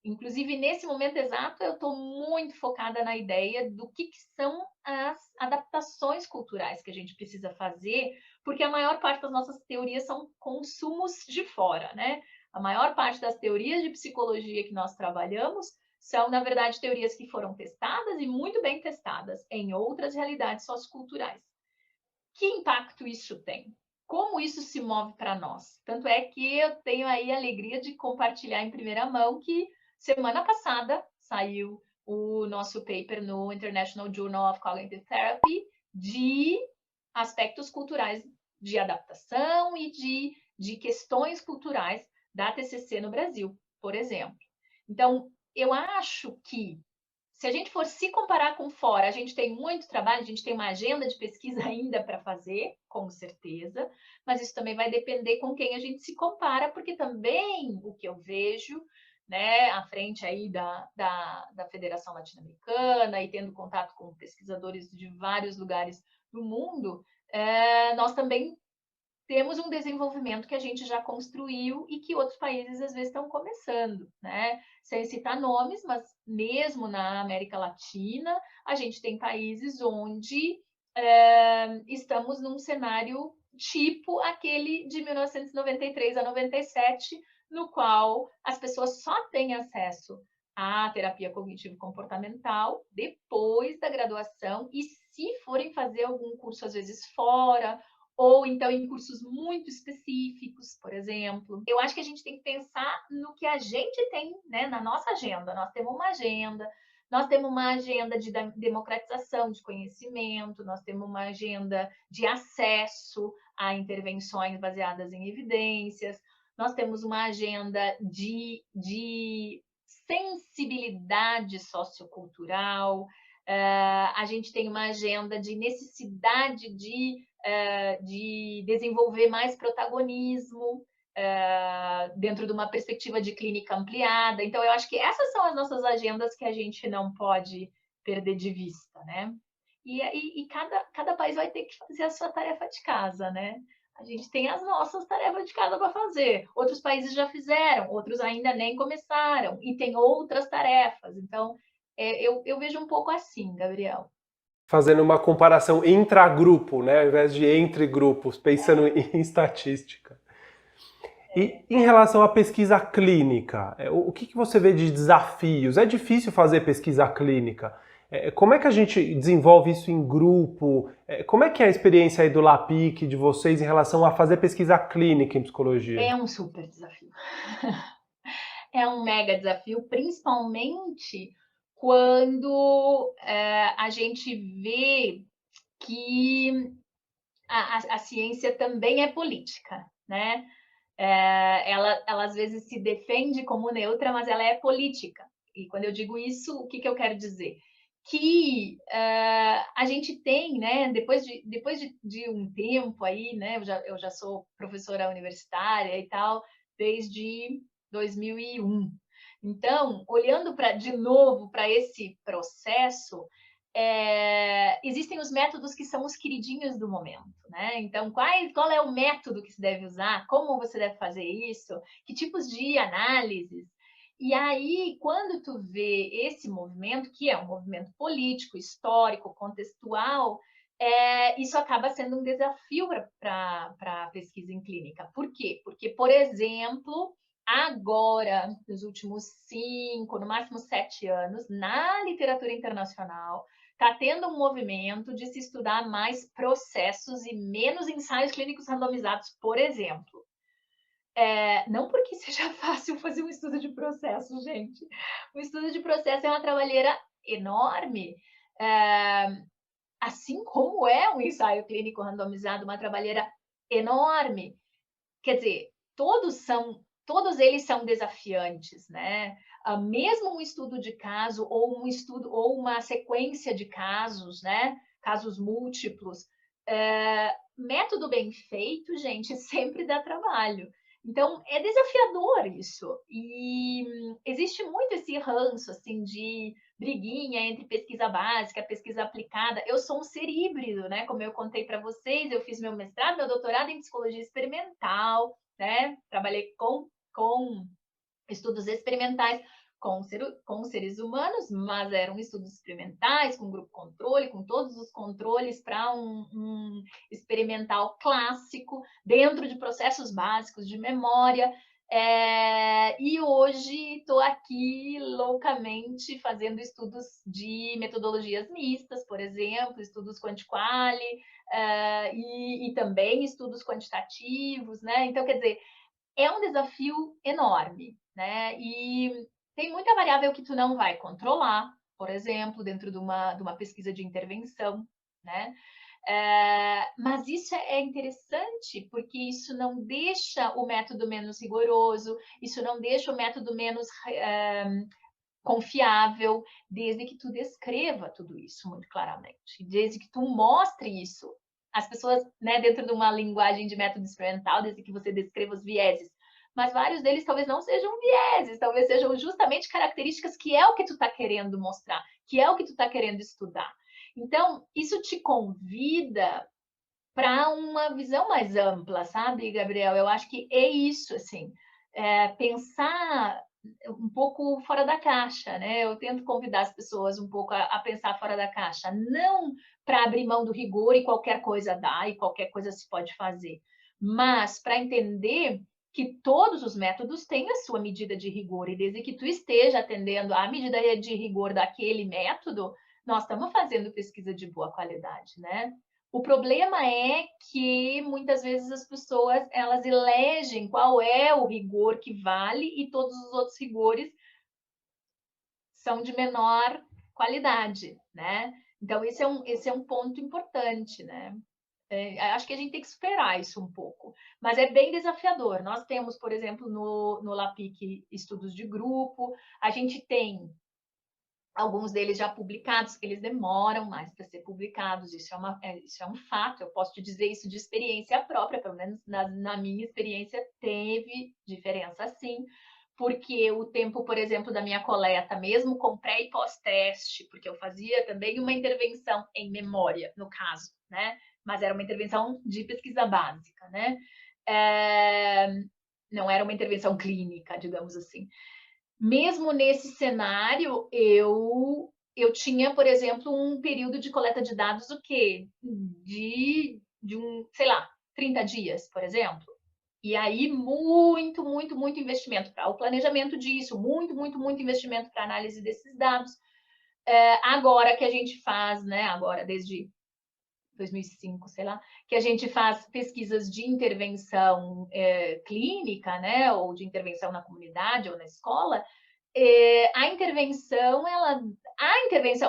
Inclusive, nesse momento exato, eu estou muito focada na ideia do que são as adaptações culturais que a gente precisa fazer, porque a maior parte das nossas teorias são consumos de fora, né? A maior parte das teorias de psicologia que nós trabalhamos são, na verdade, teorias que foram testadas e muito bem testadas em outras realidades socioculturais. Que impacto isso tem? Como isso se move para nós? Tanto é que eu tenho aí a alegria de compartilhar em primeira mão que semana passada saiu o nosso paper no International Journal of Cognitive Therapy de aspectos culturais de adaptação e de questões culturais da TCC no Brasil, por exemplo. Então, eu acho que se a gente for se comparar com fora, a gente tem muito trabalho, a gente tem uma agenda de pesquisa ainda para fazer, com certeza, mas isso também vai depender com quem a gente se compara, porque também o que eu vejo, né, à frente aí da Federação Latino-Americana e tendo contato com pesquisadores de vários lugares do mundo, nós também temos um desenvolvimento que a gente já construiu e que outros países às vezes estão começando, né? Sem citar nomes, mas mesmo na América Latina, a gente tem países onde estamos num cenário tipo aquele de 1993 a 97, no qual as pessoas só têm acesso à terapia cognitivo-comportamental depois da graduação e se forem fazer algum curso, às vezes fora, ou então em cursos muito específicos, por exemplo. Eu acho que a gente tem que pensar no que a gente tem, né, na nossa agenda. Nós temos uma agenda de democratização de conhecimento, nós temos uma agenda de acesso a intervenções baseadas em evidências, nós temos uma agenda de sensibilidade sociocultural, a gente tem uma agenda de necessidade de desenvolver mais protagonismo dentro de uma perspectiva de clínica ampliada. Então, eu acho que essas são as nossas agendas que a gente não pode perder de vista, né? E cada país vai ter que fazer a sua tarefa de casa, né? A gente tem as nossas tarefas de casa para fazer. Outros países já fizeram, outros ainda nem começaram, e tem outras tarefas. Então, eu vejo um pouco assim, Gabriel. Fazendo uma comparação intragrupo, né, ao invés de entre grupos, pensando em estatística. E em relação à pesquisa clínica, o que você vê de desafios? É difícil fazer pesquisa clínica? Como é que a gente desenvolve isso em grupo? Como é que é a experiência aí do LAPIC, de vocês, em relação a fazer pesquisa clínica em psicologia? É um super desafio. É um mega desafio, principalmente quando a gente vê que a ciência também é política, né? Ela às vezes se defende como neutra, mas ela é política. E quando eu digo isso, o que que eu quero dizer? Que a gente tem, né, depois de um tempo aí, né, eu já sou professora universitária e tal, desde 2001. Então, olhando de novo para esse processo, existem os métodos que são os queridinhos do momento, né? Então, qual é o método que se deve usar? Como você deve fazer isso? Que tipos de análises? E aí, quando tu vê esse movimento, que é um movimento político, histórico, contextual, isso acaba sendo um desafio para a pesquisa em clínica. Por quê? Porque, por exemplo, agora, nos últimos 5, no máximo 7 anos, na literatura internacional, está tendo um movimento de se estudar mais processos e menos ensaios clínicos randomizados, por exemplo. Não porque seja fácil fazer um estudo de processo, gente. O estudo de processo é uma trabalheira enorme, assim como é um ensaio clínico randomizado, uma trabalheira enorme. Quer dizer, todos eles são desafiantes, né? Mesmo um estudo de caso ou uma sequência de casos, né? Casos múltiplos, método bem feito, gente, sempre dá trabalho. Então, é desafiador isso. E existe muito esse ranço, assim, de briguinha entre pesquisa básica e pesquisa aplicada. Eu sou um ser híbrido, né? Como eu contei para vocês, eu fiz meu mestrado, meu doutorado em psicologia experimental, né? Trabalhei com estudos experimentais com seres humanos, mas eram estudos experimentais, com grupo controle, com todos os controles para um experimental clássico, dentro de processos básicos de memória. E hoje estou aqui loucamente fazendo estudos de metodologias mistas, por exemplo, estudos quanti-quali, e também estudos quantitativos, né? Então, quer dizer, é um desafio enorme, né? E tem muita variável que tu não vai controlar, por exemplo, dentro de uma pesquisa de intervenção, né? Mas isso é interessante porque isso não deixa o método menos rigoroso, isso não deixa o método menos confiável, desde que tu descreva tudo isso muito claramente, desde que tu mostre isso. As pessoas, né, dentro de uma linguagem de método experimental, desde que você descreva os vieses, mas vários deles talvez não sejam vieses, talvez sejam justamente características que é o que tu está querendo mostrar, que é o que tu está querendo estudar. Então, isso te convida para uma visão mais ampla, sabe, Gabriel? Eu acho que é isso, assim, pensar um pouco fora da caixa, né? Eu tento convidar as pessoas um pouco a pensar fora da caixa, não para abrir mão do rigor e qualquer coisa dá e qualquer coisa se pode fazer, mas para entender que todos os métodos têm a sua medida de rigor e desde que tu esteja atendendo à medida de rigor daquele método, nós estamos fazendo pesquisa de boa qualidade, né? O problema é que muitas vezes as pessoas elas elegem qual é o rigor que vale e todos os outros rigores são de menor qualidade, né? Então esse é um ponto importante, né? Acho que a gente tem que superar isso um pouco, mas é bem desafiador. Nós temos, por exemplo, no LAPIC estudos de grupo, a gente tem alguns deles já publicados, eles demoram mais para ser publicados, isso é um fato, eu posso te dizer isso de experiência própria, pelo menos na minha experiência teve diferença sim, porque o tempo, por exemplo, da minha coleta, mesmo com pré e pós-teste, porque eu fazia também uma intervenção em memória, no caso, né? Mas era uma intervenção de pesquisa básica, né? Não era uma intervenção clínica, digamos assim. Mesmo nesse cenário, eu tinha, por exemplo, um período de coleta de dados o quê? De um, sei lá, 30 dias, por exemplo. E aí, muito investimento para o planejamento disso, muito investimento para análise desses dados. Agora que a gente faz, né, agora desde 2005, sei lá, que a gente faz pesquisas de intervenção clínica, né, ou de intervenção na comunidade ou na escola,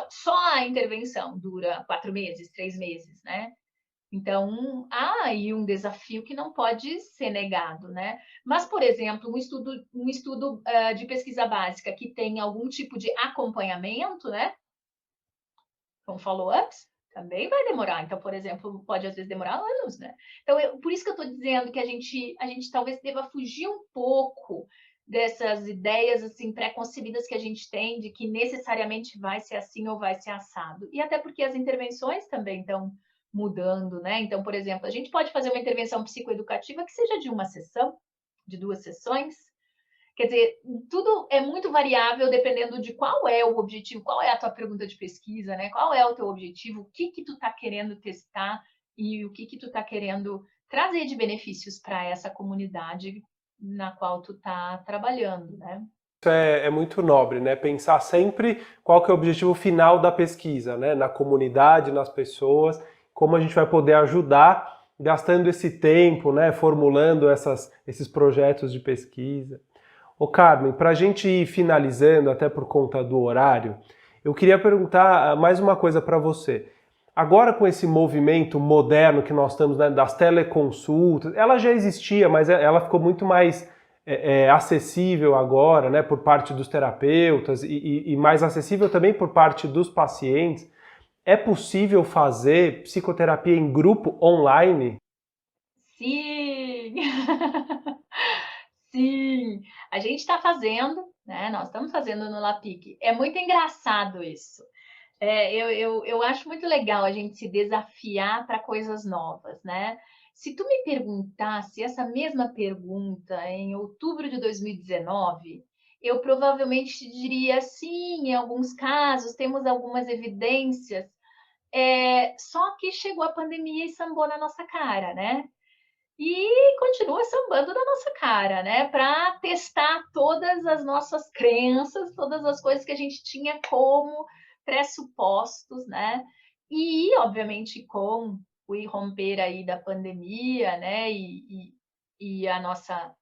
só a intervenção dura 4 meses, 3 meses, né? Então, há aí um desafio que não pode ser negado, né? Mas, por exemplo, um estudo de pesquisa básica que tem algum tipo de acompanhamento, né? Com follow-ups, também vai demorar. Então, por exemplo, pode às vezes demorar anos, né? Então, por isso que eu estou dizendo que a gente talvez deva fugir um pouco dessas ideias assim pré-concebidas que a gente tem de que necessariamente vai ser assim ou vai ser assado. E até porque as intervenções também estão mudando, né? Então, por exemplo, a gente pode fazer uma intervenção psicoeducativa que seja de uma sessão, de 2 sessões. Quer dizer, tudo é muito variável dependendo de qual é o objetivo, qual é a tua pergunta de pesquisa, né? Qual é o teu objetivo, o que que tu tá querendo testar e o que que tu tá querendo trazer de benefícios para essa comunidade na qual tu tá trabalhando, né? Isso é muito nobre, né? Pensar sempre qual que é o objetivo final da pesquisa, né? Na comunidade, nas pessoas, como a gente vai poder ajudar gastando esse tempo, né? Formulando esses projetos de pesquisa. Ô Carmen, para a gente ir finalizando, até por conta do horário, eu queria perguntar mais uma coisa para você. Agora com esse movimento moderno que nós estamos, né, das teleconsultas, ela já existia, mas ela ficou muito mais acessível agora, né, por parte dos terapeutas e mais acessível também por parte dos pacientes. É possível fazer psicoterapia em grupo online? Sim! Sim! A gente está fazendo, né? Nós estamos fazendo no LAPIC. É muito engraçado isso. Eu acho muito legal a gente se desafiar para coisas novas, né? Se tu me perguntasse essa mesma pergunta em outubro de 2019, eu provavelmente te diria sim, em alguns casos temos algumas evidências, só que chegou a pandemia e sambou na nossa cara, né? E continua sambando na nossa cara, né? Para testar todas as nossas crenças, todas as coisas que a gente tinha como pressupostos, né? E, obviamente, com o irromper aí da pandemia, né? E a nossa,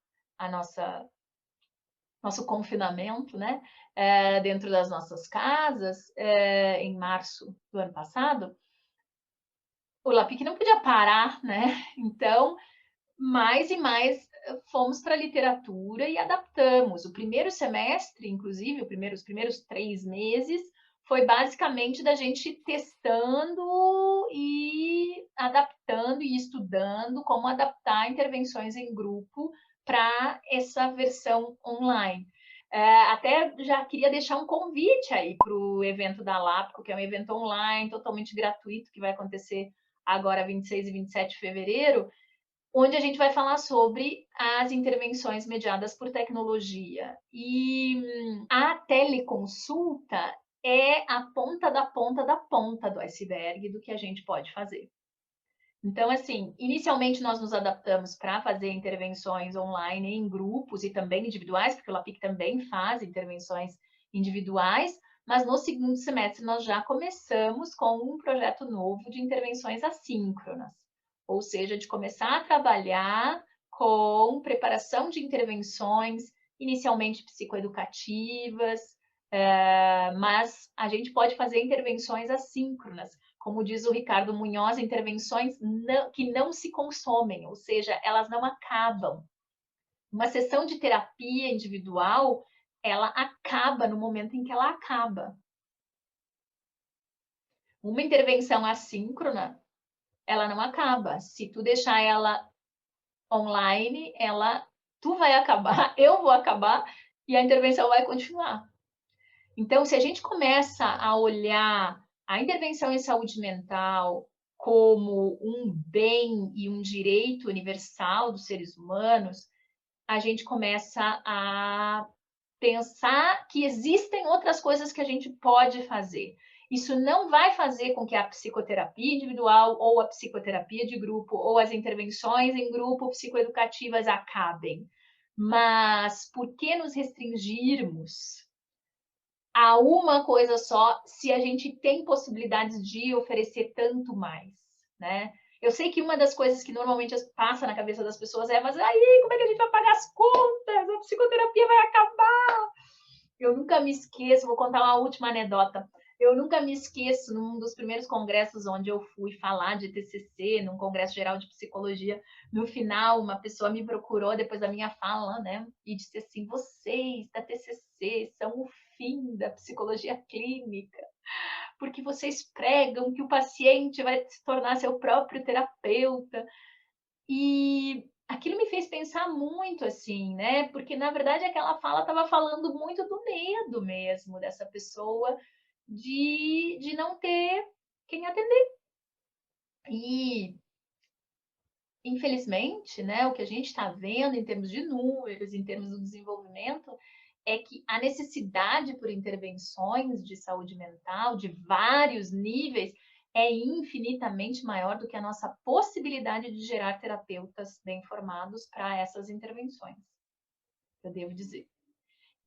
nosso confinamento, né? Dentro das nossas casas, em março do ano passado, o LAPIC não podia parar, né? Então, mais e mais fomos para a literatura e adaptamos. O primeiro semestre, inclusive, os primeiros 3 meses, foi basicamente da gente testando e adaptando e estudando como adaptar intervenções em grupo para essa versão online. Até já queria deixar um convite aí para o evento da LAPCO, que é um evento online, totalmente gratuito, que vai acontecer agora 26 e 27 de fevereiro, onde a gente vai falar sobre as intervenções mediadas por tecnologia. E a teleconsulta é a ponta da ponta da ponta do iceberg do que a gente pode fazer. Então, assim, inicialmente nós nos adaptamos para fazer intervenções online em grupos e também individuais, porque o LAPIC também faz intervenções individuais, mas no segundo semestre nós já começamos com um projeto novo de intervenções assíncronas, ou seja, de começar a trabalhar com preparação de intervenções, inicialmente psicoeducativas, mas a gente pode fazer intervenções assíncronas, como diz o Ricardo Munhoz, intervenções que não se consomem, ou seja, elas não acabam. Uma sessão de terapia individual, ela acaba no momento em que ela acaba. Uma intervenção assíncrona, ela não acaba. Se tu deixar ela online, tu vai acabar, eu vou acabar e a intervenção vai continuar. Então, se a gente começa a olhar a intervenção em saúde mental como um bem e um direito universal dos seres humanos, a gente começa a pensar que existem outras coisas que a gente pode fazer. Isso não vai fazer com que a psicoterapia individual ou a psicoterapia de grupo ou as intervenções em grupo psicoeducativas acabem. Mas por que nos restringirmos a uma coisa só, se a gente tem possibilidades de oferecer tanto mais, né? Eu sei que uma das coisas que normalmente passa na cabeça das pessoas é, mas aí, como é que a gente vai pagar as contas? A psicoterapia vai acabar. Eu nunca me esqueço, vou contar uma última anedota. Eu nunca me esqueço, num dos primeiros congressos onde eu fui falar de TCC, num congresso geral de psicologia, no final uma pessoa me procurou depois da minha fala, né, e disse assim: vocês da TCC são o fim da psicologia clínica, porque vocês pregam que o paciente vai se tornar seu próprio terapeuta. E aquilo me fez pensar muito, assim, né, porque na verdade aquela fala estava falando muito do medo mesmo dessa pessoa de não ter quem atender. E, infelizmente, né, o que a gente está vendo em termos de números, em termos do desenvolvimento, é que a necessidade por intervenções de saúde mental, de vários níveis, é infinitamente maior do que a nossa possibilidade de gerar terapeutas bem formados para essas intervenções, eu devo dizer.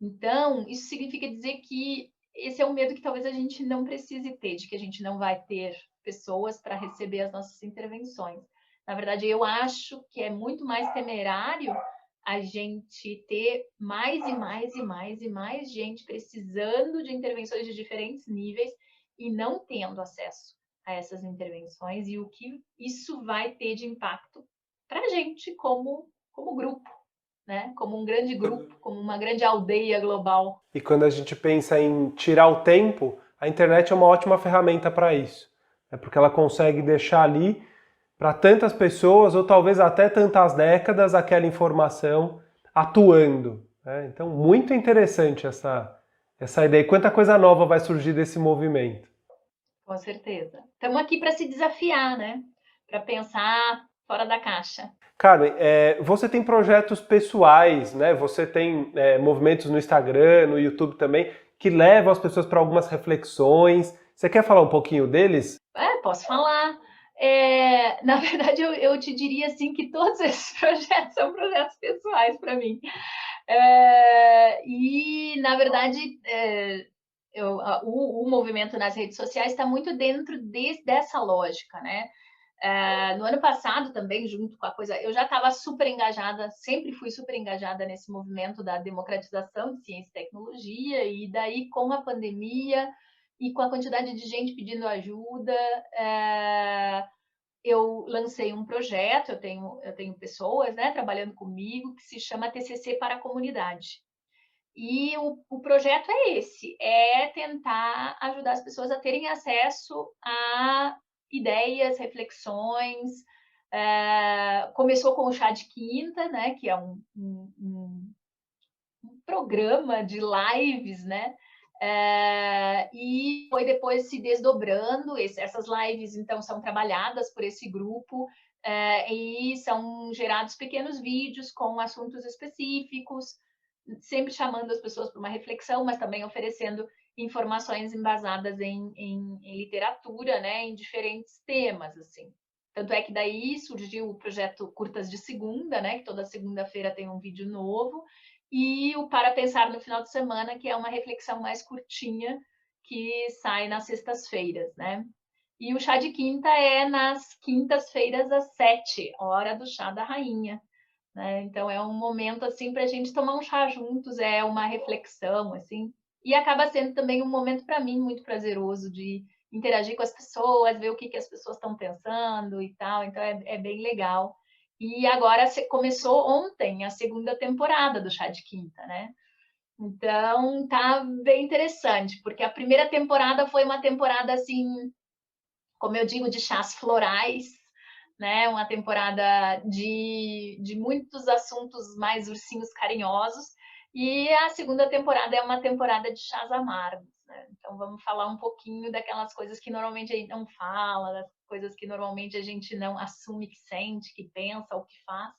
Então, isso significa dizer que esse é um medo que talvez a gente não precise ter, de que a gente não vai ter pessoas para receber as nossas intervenções. Na verdade, eu acho que é muito mais temerário a gente ter mais e mais e mais e mais gente precisando de intervenções de diferentes níveis e não tendo acesso a essas intervenções e o que isso vai ter de impacto para a gente como grupo, né? Como um grande grupo, como uma grande aldeia global. E quando a gente pensa em tirar o tempo, a internet é uma ótima ferramenta para isso. É porque ela consegue deixar ali para tantas pessoas, ou talvez até tantas décadas, aquela informação atuando, né? Então, muito interessante essa ideia. E quanta coisa nova vai surgir desse movimento. Com certeza. Estamos aqui para se desafiar, né? Para pensar fora da caixa. Carmen, você tem projetos pessoais, né? Você tem movimentos no Instagram, no YouTube também, que levam as pessoas para algumas reflexões. Você quer falar um pouquinho deles? Posso falar. Na verdade, eu te diria assim que todos esses projetos são projetos pessoais para mim. E, na verdade, o movimento nas redes sociais está muito dentro dessa lógica, né? No ano passado também, junto com a coisa, eu já estava super engajada, sempre fui super engajada nesse movimento da democratização de ciência e tecnologia, e daí com a pandemia e com a quantidade de gente pedindo ajuda, eu lancei um projeto, eu tenho pessoas, né, trabalhando comigo, que se chama TCC para a Comunidade. E o projeto é esse, é tentar ajudar as pessoas a terem acesso a ideias, reflexões. Começou com o Chá de Quinta, né, que é um programa de lives, né? E foi depois se desdobrando. Essas lives, então, são trabalhadas por esse grupo e são gerados pequenos vídeos com assuntos específicos, sempre chamando as pessoas para uma reflexão, mas também oferecendo informações embasadas em literatura, né, em diferentes temas, assim. Tanto é que daí surgiu o projeto Curtas de Segunda, né, que toda segunda-feira tem um vídeo novo, e o Para Pensar no Final de Semana, que é uma reflexão mais curtinha, que sai nas sextas-feiras, né? E o chá de quinta é nas quintas-feiras às 7, hora do chá da rainha. Né? Então é um momento assim para a gente tomar um chá juntos, é uma reflexão assim, e acaba sendo também um momento para mim muito prazeroso de interagir com as pessoas, ver o que as pessoas estão pensando e tal, então é bem legal. E agora começou ontem a segunda temporada do Chá de Quinta, né? Então tá bem interessante, porque a primeira temporada foi uma temporada assim, como eu digo, de chás florais, né? Uma temporada de muitos assuntos mais ursinhos carinhosos. E a segunda temporada é uma temporada de chás amargos, né? Então vamos falar um pouquinho daquelas coisas que normalmente a gente não fala, das coisas que normalmente a gente não assume que sente, que pensa ou que faz.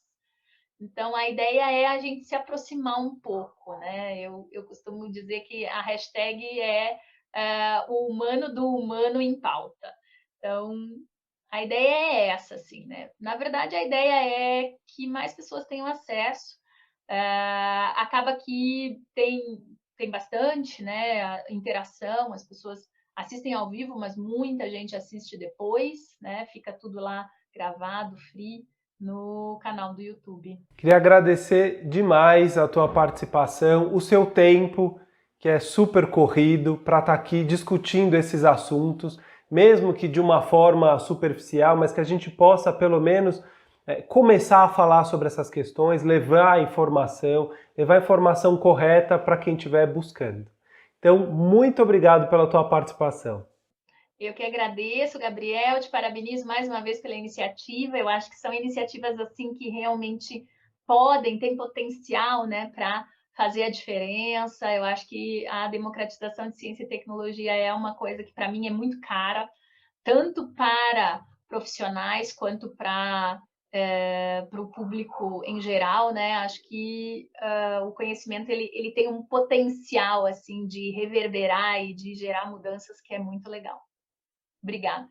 Então a ideia é a gente se aproximar um pouco, né? Eu costumo dizer que a hashtag o humano do humano em pauta. Então, a ideia é essa, assim, né? Na verdade, a ideia é que mais pessoas tenham acesso. Acaba que tem bastante, né, a interação, as pessoas assistem ao vivo, mas muita gente assiste depois, né? Fica tudo lá gravado, free, no canal do YouTube. Queria agradecer demais a tua participação, o seu tempo, que é super corrido, para estar aqui discutindo esses assuntos, mesmo que de uma forma superficial, mas que a gente possa pelo menos começar a falar sobre essas questões, levar a informação correta para quem estiver buscando. Então, muito obrigado pela tua participação. Eu que agradeço, Gabriel, te parabenizo mais uma vez pela iniciativa. Eu acho que são iniciativas assim que realmente têm potencial, né, para fazer a diferença. Eu acho que a democratização de ciência e tecnologia é uma coisa que para mim é muito cara, tanto para profissionais quanto para o público em geral, né? Acho que o conhecimento ele tem um potencial assim de reverberar e de gerar mudanças que é muito legal. Obrigada.